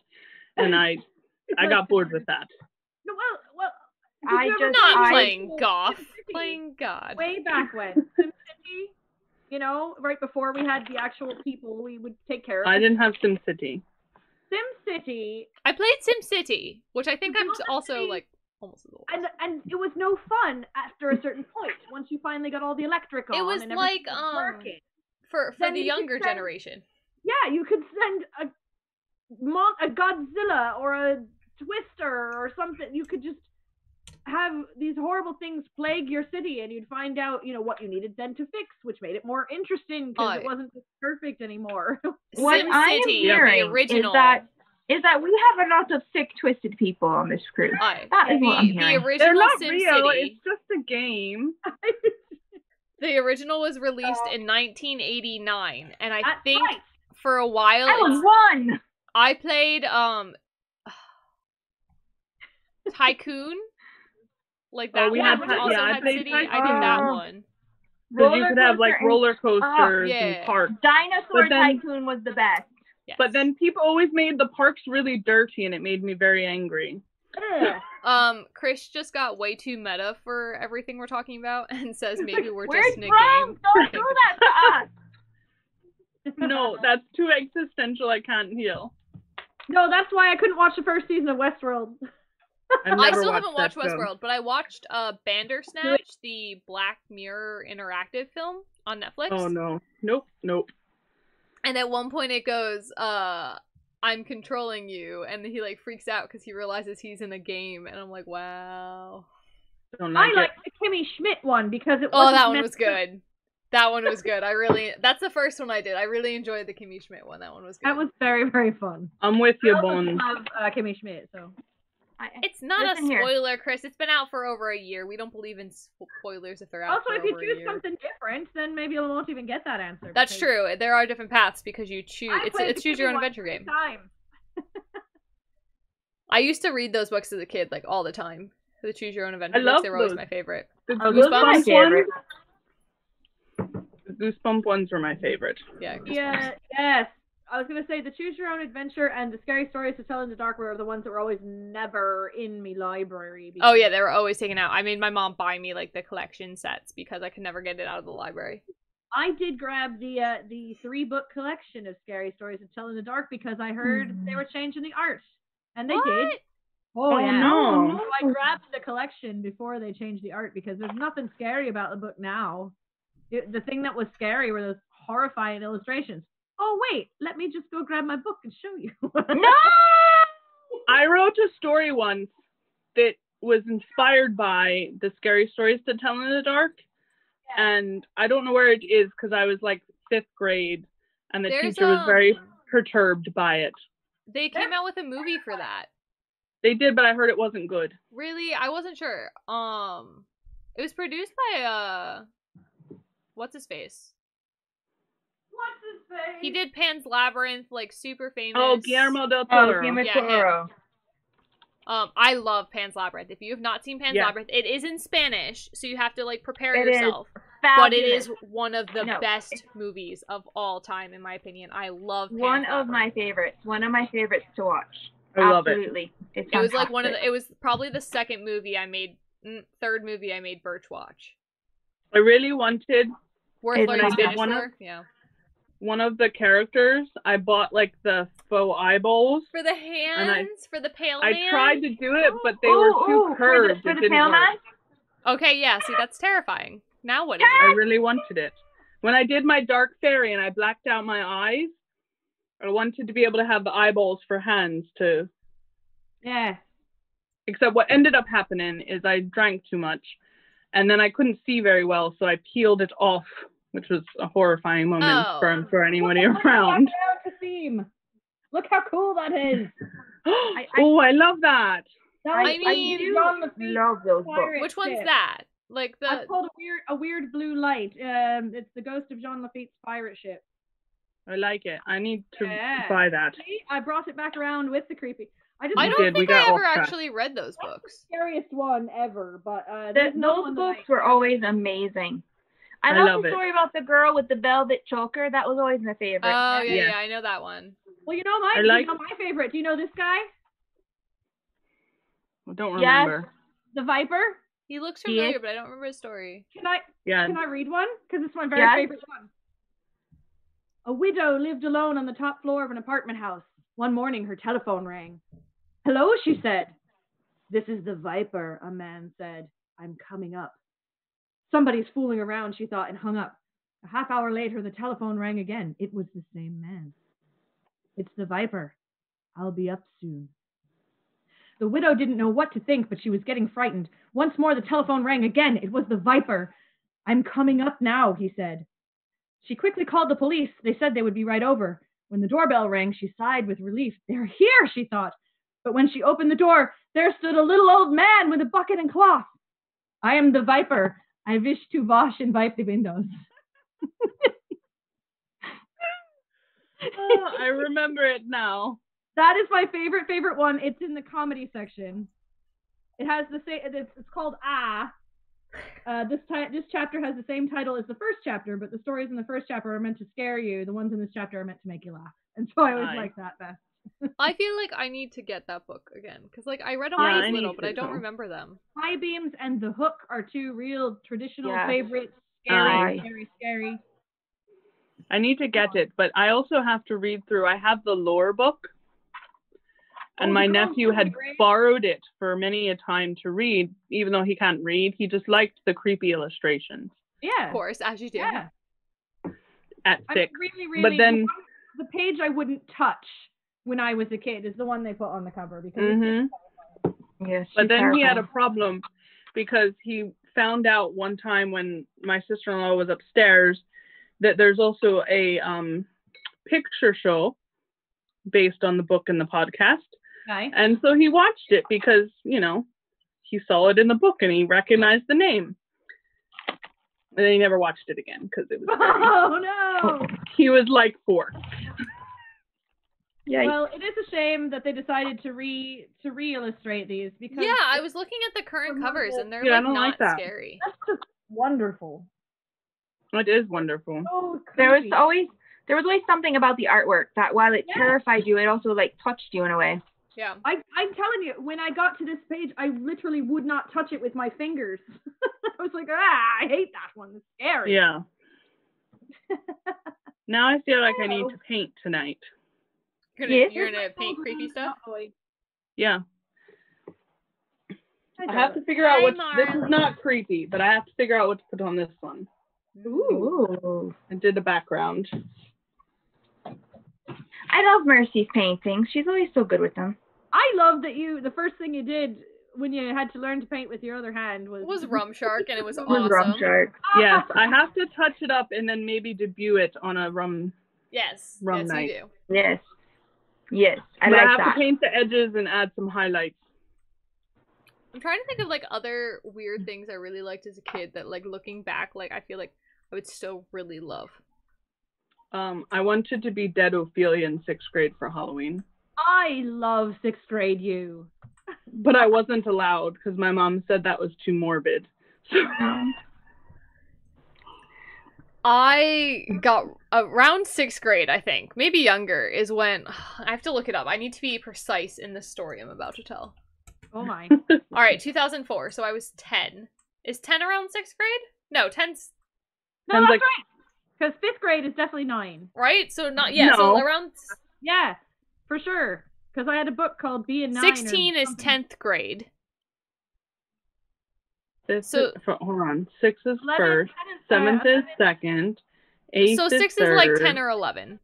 and I got bored with that. Well, playing golf, playing God. Way back when SimCity, right before we had the actual people we would take care of. I didn't have SimCity. SimCity. I played SimCity, which I think I'm also like. Almost as old. And it was no fun after a certain point. Once you finally got all the electric on, it was and like working. for the younger generation. Yeah, you could send a Godzilla or a Twister or something. You could just have these horrible things plague your city, and you'd find out, what you needed then to fix, which made it more interesting because it wasn't just perfect anymore. What I am hearing the original. is that we have a lot of sick, twisted people on this crew. That is what I'm hearing. The original They're not SimCity, real. It's just a game. The original was released in 1989, and I think right. for a while I was 1. I played Tycoon, like that we one, had, which also had City. Tycoon. I did that one. Because you could have like roller coasters and parks. Dinosaur Tycoon was the best. Yes. But then people always made the parks really dirty, and it made me very angry. Chris just got way too meta for everything we're talking about, and says maybe we're Where's just in a Brom? game. Don't do that to us. No, that's too existential. I can't heal. No, that's why I couldn't watch the first season of Westworld. I still haven't watched Westworld, but I watched Bandersnatch, the Black Mirror interactive film on Netflix. Oh no. Nope. And at one point it goes, I'm controlling you, and he like freaks out because he realizes he's in a game, and I'm like, wow. I like the Kimmy Schmidt one because it was. Oh, that one was good. That one was good. That's the first one I did. I really enjoyed the Kimmy Schmidt one. That one was good. That was very, very fun. I'm with you, I Bones. love Kimmy Schmidt, so. It's not a spoiler, Chris. It's been out for over a year. We don't believe in spoilers if they're out for over a year. Also, if you choose something different, then maybe you won't even get that answer. That's true. There are different paths because you choose. It's choose your own adventure game. I used to read those books as a kid, like all the time. The Choose Your Own Adventure I love books. They were always those. my favorite. The Oh, those are my Goosebumps favorite. The Goosebump ones were my favorite. Yeah. Yeah, yes. I was gonna say the Choose Your Own Adventure and the Scary Stories to Tell in the Dark were the ones that were always never in me library. Oh yeah, they were always taken out. I made my mom buy me like the collection sets because I could never get it out of the library. I did grab the 3-book collection of Scary Stories to Tell in the Dark because I heard they were changing the art, and they did. Oh, yeah. no. So I grabbed the collection before they changed the art because there's nothing scary about the book now. The thing that was scary were those horrifying illustrations. Oh wait, let me just go grab my book and show you. No! I wrote a story once that was inspired by the Scary Stories to Tell in the Dark. And I don't know where it is because I was like 5th grade and the teacher was very perturbed by it. They came out with a movie for that. They did, but I heard it wasn't good. Really? I wasn't sure. It was produced by what's his face? He did Pan's Labyrinth, like super famous. Oh, Guillermo del Toro. Guillermo del Yeah, Toro. I love Pan's Labyrinth. If you have not seen Pan's Labyrinth, it is in Spanish, so you have to like prepare yourself. But it is one of the best movies of all time, in my opinion. I love Pan's One Labyrinth. of my favorites. One of my favorites to watch. I love it. Absolutely. It's It was like fantastic. it was probably the second movie I made, third movie I made Birch watch. I really wanted Worth It's learning not Spanish one for? Yeah. one of the characters. I bought like the faux eyeballs. For the hands, for the pale man. I tried to do it, but they were too curved. For It the didn't pale work. man? Okay, yeah, see, that's terrifying. Now what is I it? really wanted it. When I did my Dark Fairy and I blacked out my eyes, I wanted to be able to have the eyeballs for hands too. Yeah. Except what ended up happening is I drank too much and then I couldn't see very well, so I peeled it off, which was a horrifying moment for anybody around. Look how cool that is. I love that. I mean, love those books. Which one's that? Like the It's called a weird blue light. It's the ghost of Jean Lafitte's pirate ship. I like it. I need to buy that. See, I brought it back around with the creepy. I don't think I ever actually read those books. The scariest one ever, but those books were always amazing. I love the story about the girl with the velvet choker. That was always my favorite. Oh yeah, I know that one. Well, you know my favorite. Do you know this guy? I don't remember. Yes, the Viper. He looks familiar, but I don't remember his story. Can I read one? Because it's my very favorite one. A widow lived alone on the top floor of an apartment house. One morning, her telephone rang. "Hello," she said. "This is the Viper," a man said. "I'm coming up." Somebody's fooling around, she thought, and hung up. A half hour later, the telephone rang again. It was the same man. "It's the Viper. I'll be up soon." The widow didn't know what to think, but she was getting frightened. Once more, the telephone rang again. It was the Viper. "I'm coming up now," he said. She quickly called the police. They said they would be right over. When the doorbell rang, she sighed with relief. "They're here," she thought. But when she opened the door, there stood a little old man with a bucket and cloth. "I am the Viper. I wish to wash and wipe the windows." I remember it now. That is my favorite one. It's in the comedy section. It has the same. It's called This chapter has the same title as the first chapter, but the stories in the first chapter are meant to scare you. The ones in this chapter are meant to make you laugh, and so I always like that best. I feel like I need to get that book again because, like, I read them when I was little, but I don't remember them. High Beams and The Hook are two real traditional favorites. Scary. I need to get it, but I also have to read through. I have the lore book, and my nephew had borrowed it for many a time to read, even though he can't read. He just liked the creepy illustrations. Yeah. Of course, as you do. Yeah. At 6. Really, but then the page I wouldn't touch when I was a kid is the one they put on the cover because yes. But then he had a problem because he found out one time when my sister-in-law was upstairs that there's also a picture show based on the book and the podcast. Nice. And so he watched it because, you know, he saw it in the book and he recognized the name. And then he never watched it again because it was Oh no! He was like 4. Yikes. Well, it is a shame that they decided to re-illustrate these because Yeah, I was looking at the current covers and they're Yeah, I like don't not like that. scary. that's just wonderful. It is wonderful. So There was creepy. always something about the artwork that while it terrified you, it also like touched you in a way. Yeah. I'm telling you, when I got to this page, I literally would not touch it with my fingers. I was like, I hate that one. It's scary. Yeah. Now I feel like I need to paint tonight. You're gonna paint creepy stuff? Yeah. I have to figure out what. This is not creepy, but I have to figure out what to put on this one. Ooh. I did a background. I love Mercy's paintings. She's always so good with them. I love that the first thing you did when you had to learn to paint with your other hand was Rum Shark, and it was awesome. Rum Shark. Yes, I have to touch it up and then maybe debut it on a rum Yes, night. you do. Yes. Yes, I but like I have that. to paint the edges and add some highlights. I'm trying to think of like other weird things I really liked as a kid that like looking back, like I feel like I would still really love. I wanted to be Dead Ophelia in 6th grade for Halloween. I love 6th grade you. But I wasn't allowed because my mom said that was too morbid. I got around 6th grade, I think, maybe younger, is when I have to look it up. I need to be precise in the story I'm about to tell. Oh my. All right, 2004. So I was 10. Is 10 around 6th grade? No, 10's No, that's right. Because 5th grade is definitely 9. right. So not No. so around. Yeah, for sure. Because I had a book called Being 9. 16 is 10th grade. Hold on. 6 is 11, first. 10 7th is second. 8 So is 6 third. is like 10 or 11.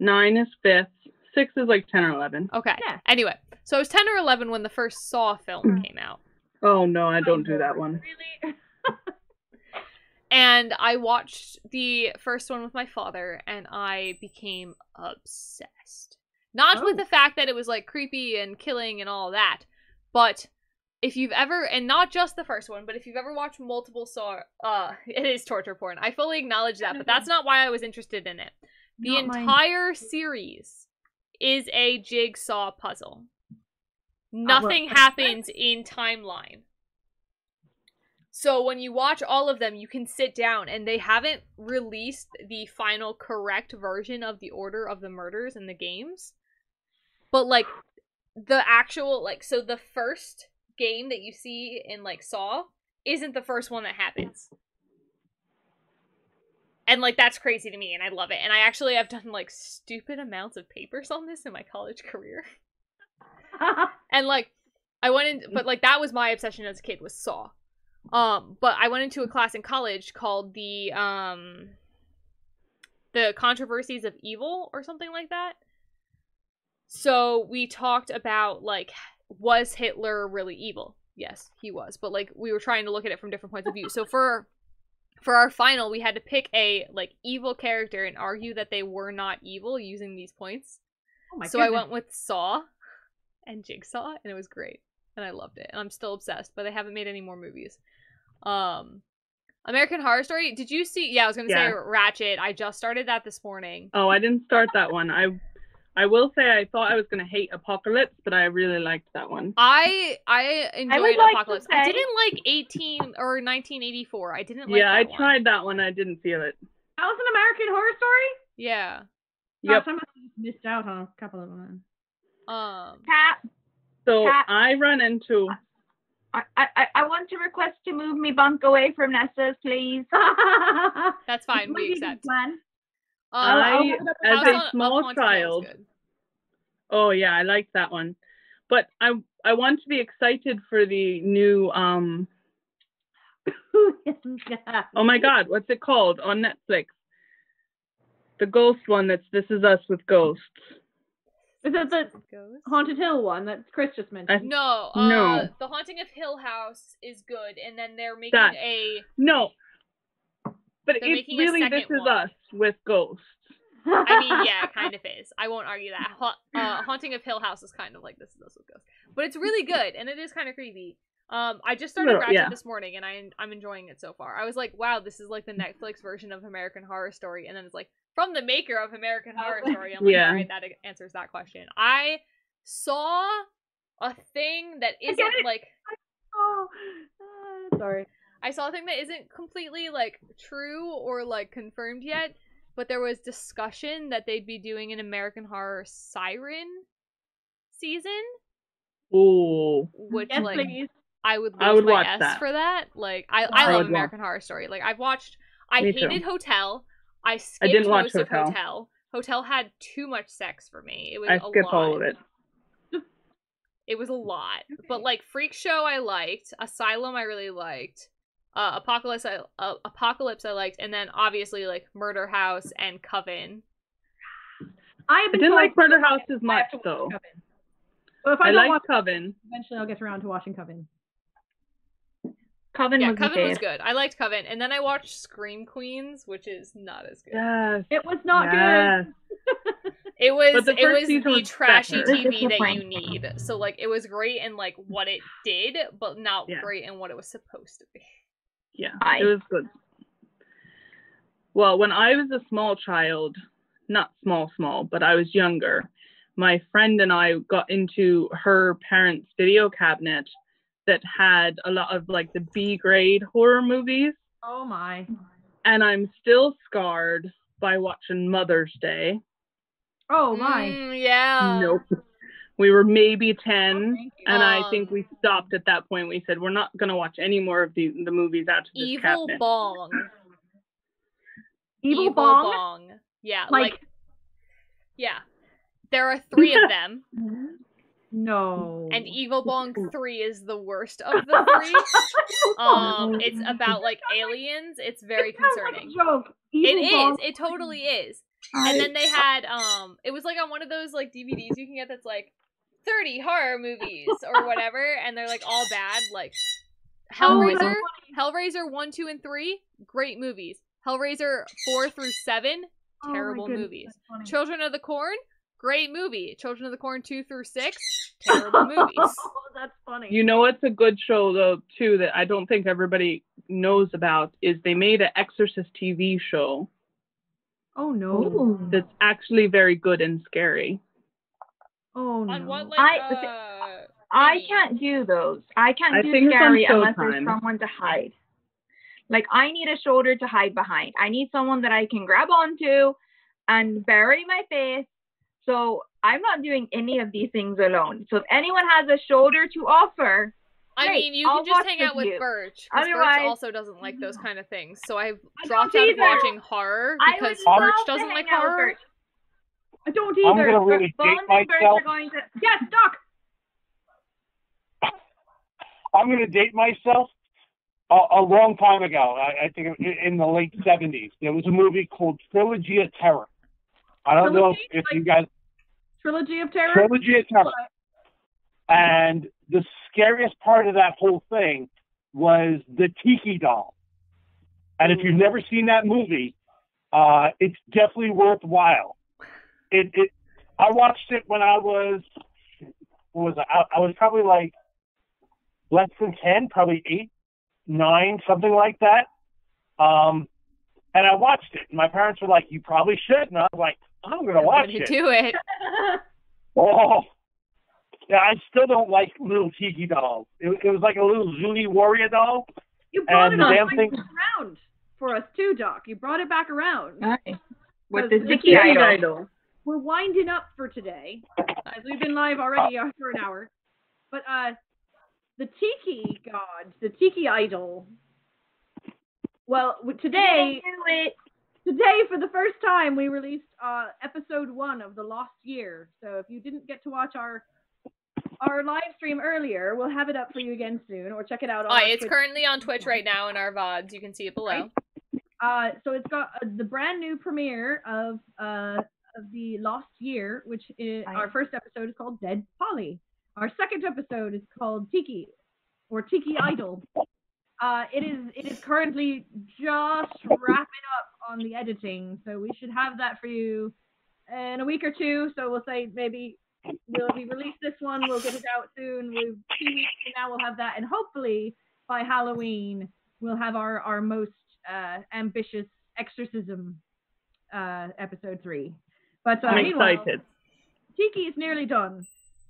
9 is 5th. 6 is like 10 or 11. Okay. Yeah. Anyway, so I was 10 or 11 when the first Saw film came out. Oh no, I don't do that one. Really? And I watched the first one with my father, and I became obsessed. Not with the fact that it was, like, creepy and killing and all that, but if you've ever, and not just the first one, but if you've ever watched multiple Saw, it is torture porn. I fully acknowledge that, but that's not why I was interested in it. The entire series is a jigsaw puzzle. Nothing happens in timeline. So when you watch all of them, you can sit down, and they haven't released the final correct version of the order of the murders in the games. But, like, the actual, like, so the first game that you see in, like, Saw isn't the first one that happens. And, like, that's crazy to me, and I love it. And I actually have done, like, stupid amounts of papers on this in my college career. And, like, I went in, but, like, that was my obsession as a kid, was Saw. But I went into a class in college called the Controversies of Evil or something like that. So we talked about, like, was Hitler really evil? Yes, he was. But, like, we were trying to look at it from different points of view. So for our final, we had to pick a, like, evil character and argue that they were not evil using these points. Oh my so goodness. I went with Saw and Jigsaw, and it was great. And I loved it. And I'm still obsessed, but they haven't made any more movies. American Horror Story, did you see? Yeah, I was gonna say Ratchet. I just started that this morning. Oh, I didn't start that one. I will say I thought I was gonna hate Apocalypse, but I really liked that one. I enjoyed Apocalypse. I didn't like 18 or 1984. I didn't like that I tried that one. I didn't feel it. That was an American Horror Story? Yeah. Yep. Gosh, I must have just missed out on a couple of them. I run into... I want to request to move me bunk away from Nessa's, please. That's fine. We accept. As a small child... Oh, yeah, I liked that one. But I want to be excited for the new... Oh, my God. What's it called on Netflix? The ghost one that's This Is Us with Ghosts. Is it the Haunted Hill one that Chris just mentioned? No. No. The Haunting of Hill House is good, and then they're making a... No. But it's really This Is Us with ghosts. I mean, yeah, it kind of is. I won't argue that. Haunting of Hill House is kind of like This Is Us with ghosts. But it's really good, and it is kind of creepy. I just started Ratchet this morning, and I'm enjoying it so far. I was like, wow, this is like the Netflix version of American Horror Story, and then it's like, from the maker of American Horror Story. I'm like, all right, that answers that question. I saw a thing that isn't like. Sorry. I saw a thing that isn't completely like true or like confirmed yet, but there was discussion that they'd be doing an American Horror Siren season. Ooh. Which Yes, like please. I would I would my watch S that. for that. Like I love would American Horror Story. Like I've watched. I Me hated too. Hotel. I skipped didn't watch most of Hotel. Hotel. Hotel had too much sex for me. It was I a skip lot. all of it. It was a lot. But like Freak Show I liked. Asylum I really liked. Apocalypse I liked, and then obviously like Murder House and Coven. I didn't like Murder House as much though. So if I like watch Coven. Eventually I'll get around to watching Coven. Coven was good. I liked Coven, and then I watched Scream Queens, which is not as good. Yes. It was not good. It was the was trashy better. TV that you need. So like it was great in like what it did, but not great in what it was supposed to be. Yeah, it was good. Well, when I was a small child, not small, but I was younger, my friend and I got into her parents' video cabinet that had a lot of like the B-grade horror movies. Oh my. And I'm still scarred by watching Mother's Day. Oh my. Yeah. Nope. We were maybe 10, and I think we stopped at that point. We said, we're not going to watch any more of the movies out of this Evil cabinet. Bong. Evil Bong? Yeah, like yeah. There are 3 of them. No. And Evil Bong 3 is the worst of the 3. It's about like aliens. It's very concerning. Joke. It totally is. And then they had it was like on one of those like DVDs you can get that's like 30 horror movies or whatever, and they're like all bad. Like Hellraiser 1, 2, and 3, great movies. Hellraiser 4 through 7, terrible movies. Children of the Corn, great movie. Children of the Corn 2 through 6, terrible movies. Oh, that's funny. You know what's a good show though too that I don't think everybody knows about is they made an Exorcist TV show. Oh no. That's actually very good and scary. Oh no. On what, like, I can't do those. I can't do scary unless there's someone to hide. Like, I need a shoulder to hide behind. I need someone that I can grab onto and bury my face. So I'm not doing any of these things alone. So if anyone has a shoulder to offer, I mean, you can just hang out with Birch. Because Birch also doesn't like those kind of things. So I've dropped out of watching horror because Birch doesn't like horror. I don't either. I'm going to really date myself. Yes, Doc! I'm going to date myself. A long time ago, I think in the late 70s, there was a movie called Trilogy of Terror. I don't know if you guys... Trilogy of Terror? Trilogy of Terror. And the scariest part of that whole thing was the Tiki doll. And if you've never seen that movie, it's definitely worthwhile. I watched it when I was... What was I was probably like less than 10, probably 8, 9, something like that. And I watched it. My parents were like, "You probably should." And I was like, "I'm going to watch it." Do it. Oh, yeah. I still don't like little tiki dolls. It was like a little Zuni warrior doll. You brought it thing around for us too, Doc. You brought it back around. Nice. With the Tiki idol. We're winding up for today, as we've been live already for an hour. But the Tiki god, the Tiki idol. Well, today for the first time, we released episode 1 of The Lost Year. So if you didn't get to watch our live stream earlier, we'll have it up for you again soon, or check it out on it's currently on Twitch right now in our VODs. You can see it below. Right. So it's got the brand new premiere of The Lost Year, which is our first episode is called Dead Polly. Our second episode is called Tiki, or Tiki Idol. It is currently just wrapping up on the editing, so we should have that for you in a week or two. So we'll say maybe we release this one, we'll get it out soon. 2 weeks from now we'll have that, and hopefully by Halloween we'll have our most ambitious exorcism episode 3. But I'm meanwhile, excited. Tiki is nearly done.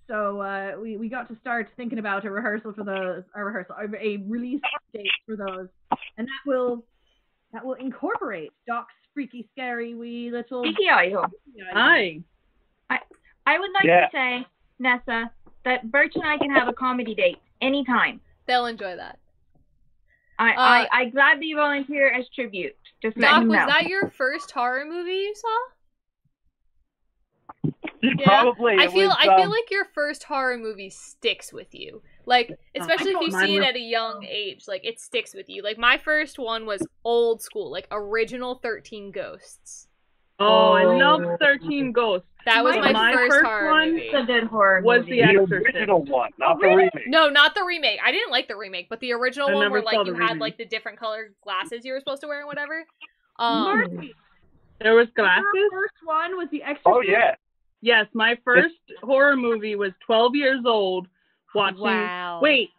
So we got to start thinking about a rehearsal for those, a release date for those, and that will incorporate Doc's freaky, scary, wee little. Hi. I would like to say, Nessa, that Birch and I can have a comedy date anytime. They'll enjoy that. I gladly volunteer as tribute. Just let Doc, him know. was that your first horror movie you saw? Yeah. Probably. I feel like your first horror movie sticks with you. Like, especially if you see it at a young age, like, it sticks with you. Like, my first one was old school, like, original 13 Ghosts. Oh, I love 13 Ghosts. That was my first horror movie. It's a good horror was movie. The Exorcist. original one, not the remake. No, not the remake. I didn't like the remake, but the original one where, like, you had, remake. like, the different colored glasses you were supposed to wear and whatever. Marcy, There was glasses? your first one was The Exorcist. Oh, yeah. Yes, my first horror movie was 12 years old watching. Wow. Wait,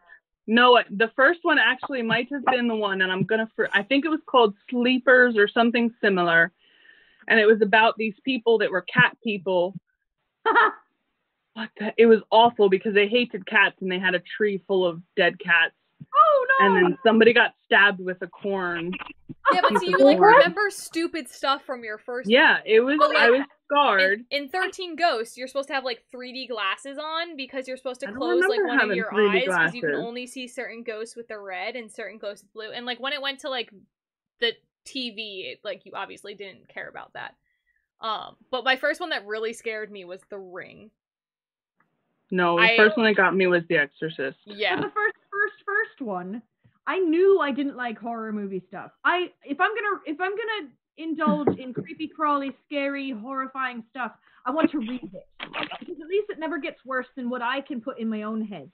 no, the first one actually might have been the one, and I think it was called Sleepers or something similar. And it was about these people that were cat people. It was awful because they hated cats and they had a tree full of dead cats. Oh, no! And then somebody got stabbed with a corn. Yeah, but so you, like, remember stupid stuff from your first Yeah, it was, But, like, I was scarred. In 13 Ghosts, you're supposed to have, like, 3D glasses on because you're supposed to I don't close, like, remember one of having your 3D eyes because you can glasses. only see certain ghosts with the red and certain ghosts with blue. And, like, when it went to, like, the TV, like, you obviously didn't care about that. But my first one that really scared me was The Ring. No, the first one that got me was The Exorcist. Yeah. For the first one, I knew I didn't like horror movie stuff. If I'm gonna indulge in creepy, crawly, scary, horrifying stuff, I want to read it. Because at least it never gets worse than what I can put in my own head.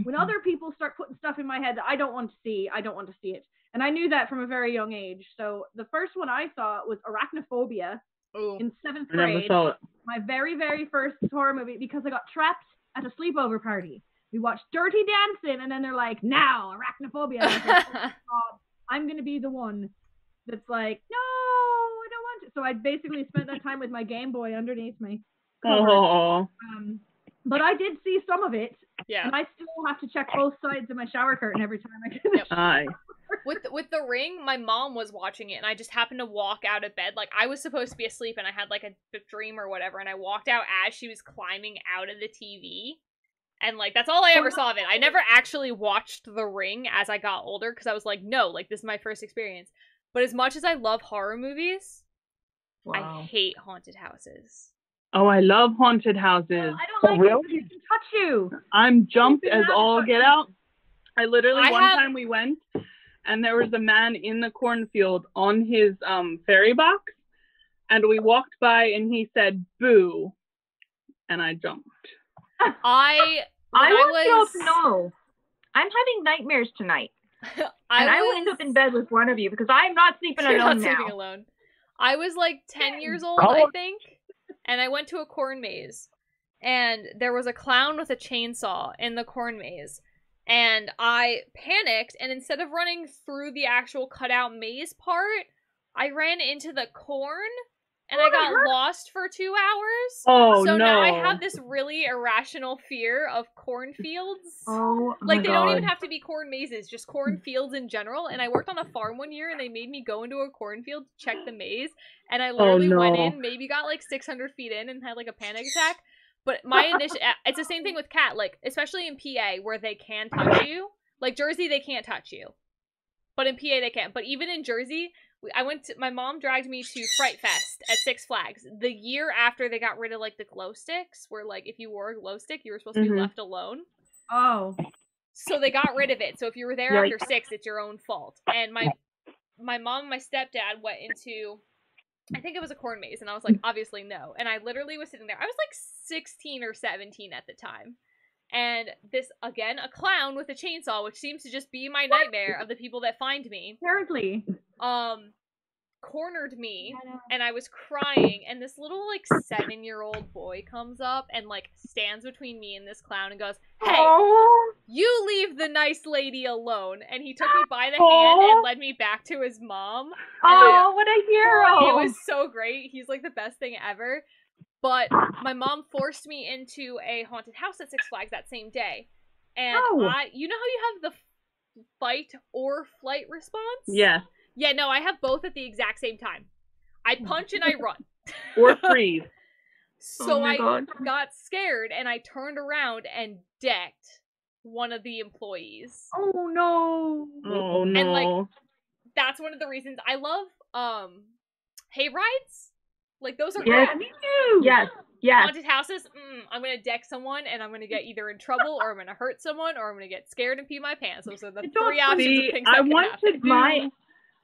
When other people start putting stuff in my head that I don't want to see, I don't want to see it. And I knew that from a very young age. So the first one I saw was Arachnophobia in 7th grade. I never saw it. My very, very first horror movie, because I got trapped at a sleepover party. We watched Dirty Dancing, and then they're like, now, Arachnophobia. And I was like, oh my God, I'm going to be the one that's like, no, I don't want to. So I basically spent that time with my Game Boy underneath my cover. Oh. But I did see some of it, Yeah. and I still have to check both sides of my shower curtain every time I get Yep. Aye. With The Ring, my mom was watching it, and I just happened to walk out of bed. Like, I was supposed to be asleep, and I had, like, a dream or whatever, and I walked out as she was climbing out of the TV. And, like, that's all I ever saw of it. I never actually watched The Ring as I got older, because I was like, no, like, this is my first experience. But as much as I love horror movies, I hate haunted houses. Oh, I love haunted houses. Well, I don't like it. It can touch you. I'm jumped as all get out. I literally, one time we went, and there was a man in the cornfield on his fairy box, and we walked by, and he said, boo, and I jumped. I want you to know, I'm having nightmares tonight. I will end up in bed with one of you because I'm not sleeping alone now. Sleeping alone. I was like 10 years old, I think, and I went to a corn maze, and there was a clown with a chainsaw in the corn maze, and I panicked, and instead of running through the actual cutout maze part, I ran into the corn, and I got lost for 2 hours. Oh, so no. now I have this really irrational fear of cornfields. Oh, like, they don't even have to be corn mazes, just cornfields in general. And I worked on a farm one year, and they made me go into a cornfield to check the maze. And I literally went in, maybe got like 600 feet in, and had like a panic attack. But my initial, it's the same thing with cat, like, especially in PA, where they can touch you. Like, Jersey, they can't touch you. But in PA, they can't. But even in Jersey, my mom dragged me to Fright Fest at Six Flags the year after they got rid of, like, the glow sticks, where, like, if you wore a glow stick, you were supposed to be left alone. Oh. So they got rid of it. So if you were there after 6, it's your own fault. And my mom and my stepdad went into, I think it was a corn maze, and I was like, obviously no. And I literally was sitting there. I was, like, 16 or 17 at the time. And this, again, a clown with a chainsaw, which seems to just be my nightmare of the people that find me. Apparently. cornered me, and I was crying, and this little, like, 7-year-old boy comes up and, like, stands between me and this clown and goes, "Hey, you leave the nice lady alone." And he took me by the hand and led me back to his mom. Oh, what a hero! It was so great. He's, like, the best thing ever. But my mom forced me into a haunted house at Six Flags that same day. And you know how you have the fight or flight response? Yeah. Yeah, no, I have both at the exact same time. I punch and I run. Or freeze. So I got scared and I turned around and decked one of the employees. Oh no. Oh no. And like that's one of the reasons I love hay rides. Like those are Yes. great. Yes. Yes. Haunted houses, I'm gonna deck someone and I'm gonna get either in trouble or I'm gonna hurt someone or I'm gonna get scared and pee my pants. Those are the three options of things that can happen.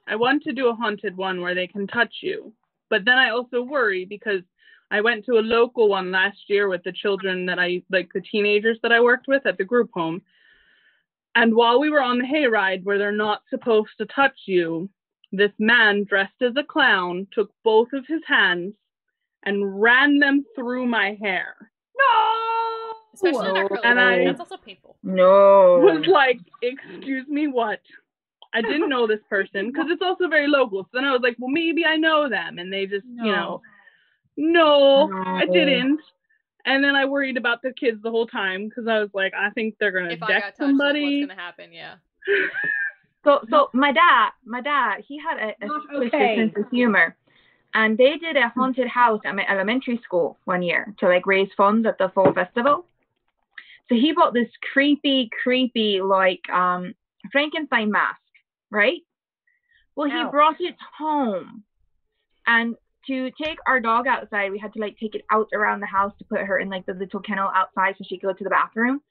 I want to do a haunted one where they can touch you, but then I also worry because I went to a local one last year with the children that the teenagers that I worked with at the group home. And while we were on the hayride where they're not supposed to touch you, this man dressed as a clown took both of his hands and ran them through my hair. No! Especially in acrylic. That's also painful. No. Was like, excuse me, what? I didn't know this person because it's also very local. So then I was like, well, maybe I know them. And they just, no, I didn't. And then I worried about the kids the whole time because I was like, I think they're going to deck somebody. Like, what's going to happen, yeah. So my dad, he had a twisted sense of humor. And they did a haunted house at my elementary school one year to like raise funds at the fall festival. So he bought this creepy, like Frankenstein mask, right? Well, he brought it home. And to take our dog outside, we had to like take it out around the house to put her in like the little kennel outside so she could go to the bathroom.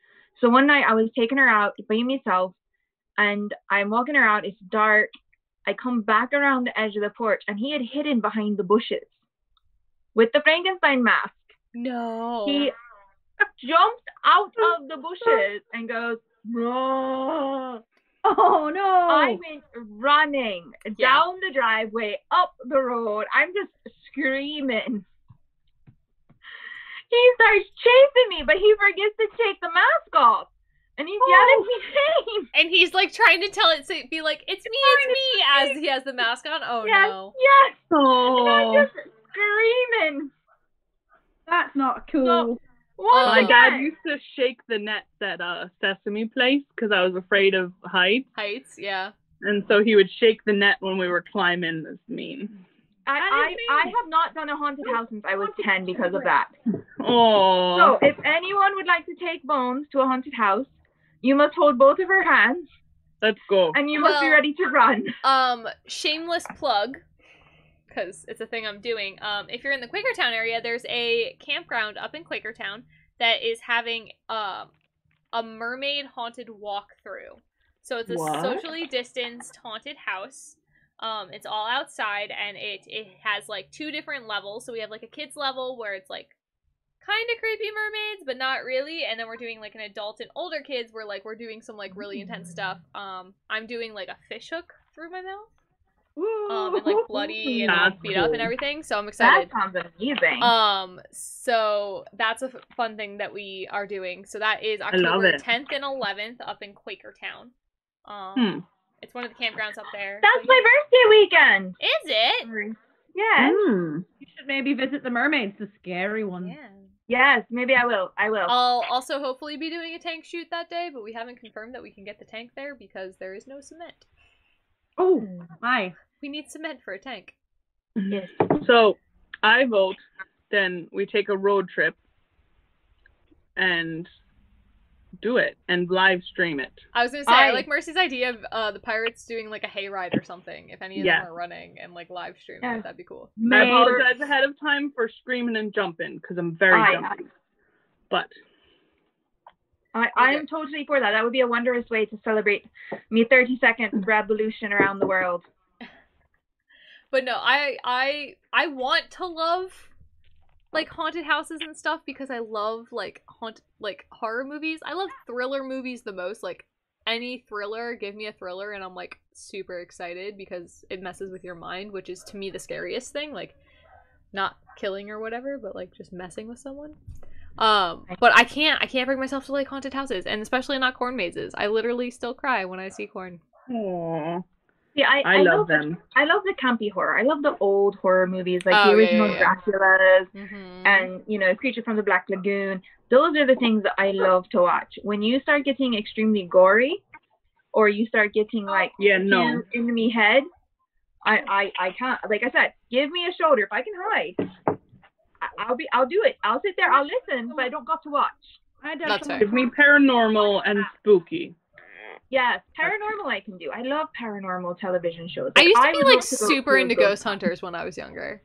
So one night I was taking her out by myself and I'm walking her out. It's dark. I come back around the edge of the porch and he had hidden behind the bushes with the Frankenstein mask. No. He jumps out of the bushes and goes, "Whoa." Oh no. I went running down the driveway, up the road. I'm just screaming. He starts chasing me, but he forgets to take the mask off. And he's yelling his name. And he's like trying to tell it to be like, it's me, as he has the mask on. Oh no. Yes. Oh. And I'm just screaming. That's not cool. My dad used to shake the nets at Sesame Place because I was afraid of heights. Heights, yeah. And so he would shake the net when we were climbing. That's mean. I have not done a haunted house since I was 10 because of that. Oh. So if anyone would like to take Bones to a haunted house, you must hold both of her hands. Let's go. And you must be ready to run. Shameless plug, because it's a thing I'm doing. If you're in the Quakertown area, there's a campground up in Quakertown that is having a mermaid haunted walkthrough. So it's a socially distanced haunted house. It's all outside and it has like 2 different levels. So we have like a kids level where it's like kind of creepy mermaids, but not really. And then we're doing like an adult and older kids where like we're doing some like really intense stuff. I'm doing like a fish hook through my mouth. And like bloody and like, beat up and everything. So I'm excited. That sounds amazing. So that's a fun thing that we are doing. So that is October 10th and 11th up in Quakertown. It's one of the campgrounds up there. That's my birthday weekend. Is it? Yes. You should maybe visit the mermaids, the scary ones. Yeah. Yes, maybe I will. I'll also hopefully be doing a tank shoot that day, but we haven't confirmed that we can get the tank there because there is no cement. Oh, my. We need cement for a tank. Yes. So, I vote then we take a road trip and do it and live stream it. I was gonna say, I like Mercy's idea of the pirates doing like a hayride or something. If any of them are running and like live streaming it, that'd be cool. I apologize ahead of time for screaming and jumping because I'm very jumpy. But I am totally for that. That would be a wondrous way to celebrate me 30-second revolution around the world. But no, I want to love like haunted houses and stuff because I love like horror movies. I love thriller movies the most. Like any thriller, give me a thriller, and I'm like super excited because it messes with your mind, which is to me the scariest thing. Like, not killing or whatever, but like just messing with someone. But I can't bring myself to like haunted houses, and especially not corn mazes. I literally still cry when I see corn. Aww. Yeah, I love them. I love the campy horror. I love the old horror movies, like the original Draculas, and you know, Creature from the Black Lagoon. Those are the things that I love to watch. When you start getting extremely gory, or you start getting like in me head, I can't. Like I said, give me a shoulder. If I can hide, I'll do it. I'll sit there, I'll listen, but I don't got to watch. That's fair. Give me paranormal and spooky. Yes, paranormal I can do. I love paranormal television shows. Like, I used to be like super into ghost hunters when I was younger.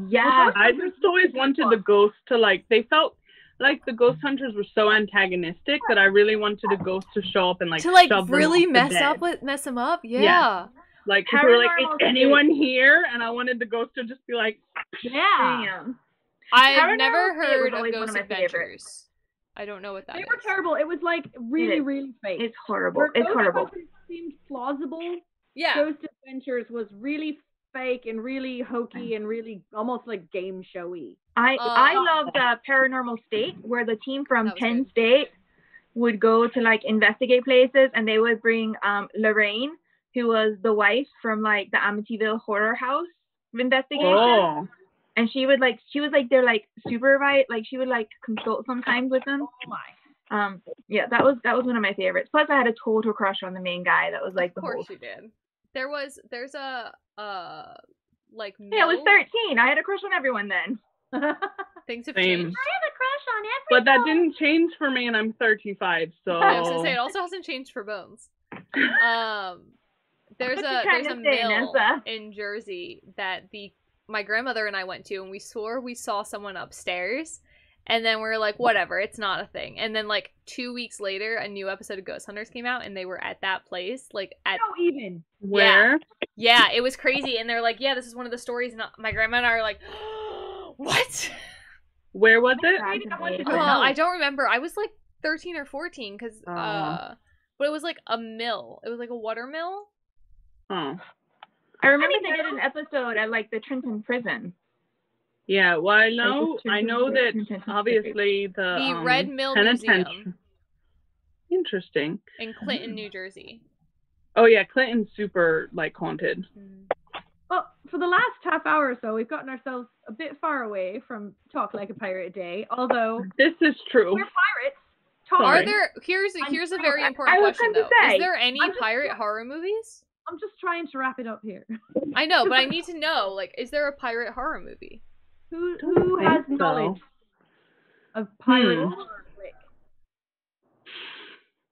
Yeah, I just always wanted the ghosts to like. They felt like the ghost hunters were so antagonistic that I really wanted a ghost to show up and like to like shove really them mess them up. Yeah. Like people were like, is anyone here? And I wanted the ghost to just be like, yeah. I've never heard of Ghost Adventures. I don't know what that is. They were terrible. It was like really fake. It's horrible. It's horrible. It seemed plausible. Yeah. Ghost Adventures was really fake and really hokey and really almost like game showy. I love the Paranormal State, where the team from Penn good. State would go to like investigate places, and they would bring Lorraine, who was the wife from like the Amityville Horror House investigation. oh. And she was like their like supervisor, like she would like consult sometimes with them. Oh my. Yeah, that was one of my favorites. Plus I had a total crush on the main guy. That was like the whole. Of course you did. There's a like mill. Yeah, I was 13. I had a crush on everyone then. Things have Same. changed. I have a crush on everyone. But that didn't change for me, and I'm 35, so. I was gonna say it also hasn't changed for Bones. There's a mill in Jersey that my grandmother and I went to, and we swore we saw someone upstairs, and then we were like, whatever, it's not a thing. And then like 2 weeks later, a new episode of Ghost Hunters came out, and they were at that place, like at Where? Yeah, it was crazy. And they're like, yeah, this is one of the stories, and my grandma and I are like, what? Where was it? I don't remember. I was like 13 or 14 because but it was like a mill. It was like a water mill. Oh. I remember they did an episode at like the Trenton prison. Yeah, well, I know that obviously the Red Mill Museum. Interesting. In Clinton, New Jersey. Oh yeah, Clinton's super like haunted. Well, for the last half hour or so, we've gotten ourselves a bit far away from Talk Like a Pirate Day. Although this is true. We're pirates. Are there? Here's a very important question though. Is there any pirate horror movies? I'm just trying to wrap it up here. I know, but I need to know, like, is there a pirate horror movie? Who has knowledge of pirate horror?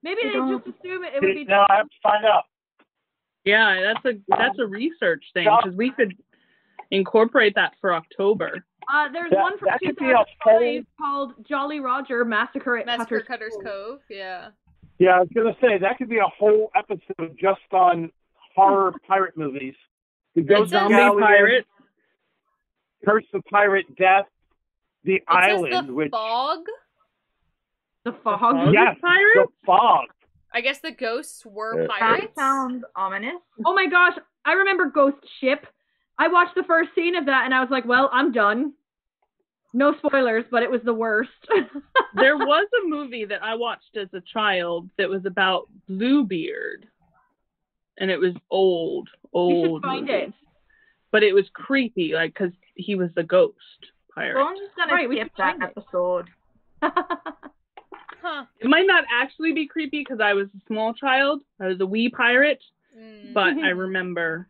Maybe they just assume it would be. No, I have to find out. Yeah, that's a research thing, because we could incorporate that for October. There's one from 2005 called Jolly Roger Massacre at Cutter's Cove. Yeah. Yeah, I was gonna say that could be a whole episode just on horror pirate movies. The Ghost Zombie Pirate, Curse of Pirate Death, The Island, the which Fog. The Fog. Yes, The Fog. I guess the ghosts were pirates. That sounds ominous. Oh my gosh, I remember Ghost Ship. I watched the first scene of that and I was like, well, I'm done. No spoilers, but it was the worst. There was a movie that I watched as a child that was about Bluebeard. And it was old. You should find it. But it was creepy, like, because he was the ghost pirate. Well, I'm just going to skip that episode. Huh. It might not actually be creepy because I was a small child. I was a wee pirate. But I remember.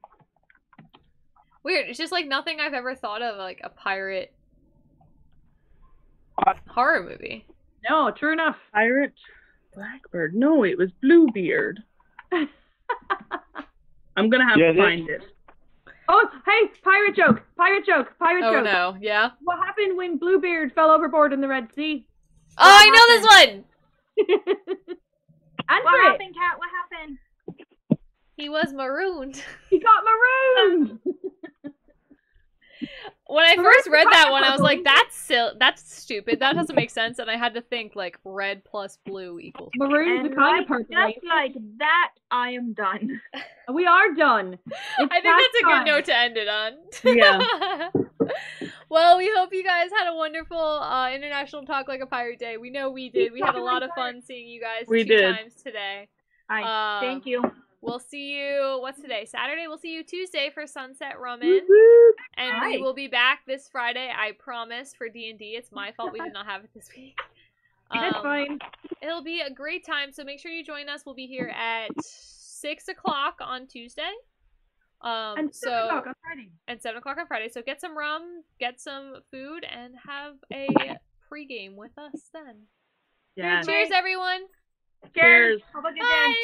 Weird. It's just like nothing I've ever thought of, like a pirate horror movie. No, true enough. Pirate Blackbird. No, it was Bluebeard. I'm going to have to find it. Oh, hey, pirate joke. Oh, no. Yeah? What happened when Bluebeard fell overboard in the Red Sea? Oh, I know this one! What happened, Kat? What happened? He was marooned. He got marooned! when I first read that one, I was like, that's stupid. That doesn't make sense. And I had to think, like, red plus blue equals maroon's the kind of purple. Just like that, I am done. We are done. I think that's a good note to end it on. Yeah. Well, we hope you guys had a wonderful International Talk Like a Pirate Day. We know we did. We had a lot of fun seeing you guys two times today. Thank you. We'll see you, what's today? Saturday? We'll see you Tuesday for Sunset Rummin. And we will be back this Friday, I promise, for D&D. It's my fault we did not have it this week. That's fine. It'll be a great time, so make sure you join us. We'll be here at 6 o'clock on Tuesday. And 7 o'clock on Friday. And 7 o'clock on Friday. So get some rum, get some food, and have a pregame with us then. Yeah. Cheers, everyone. Cheers. Have a good day. Bye.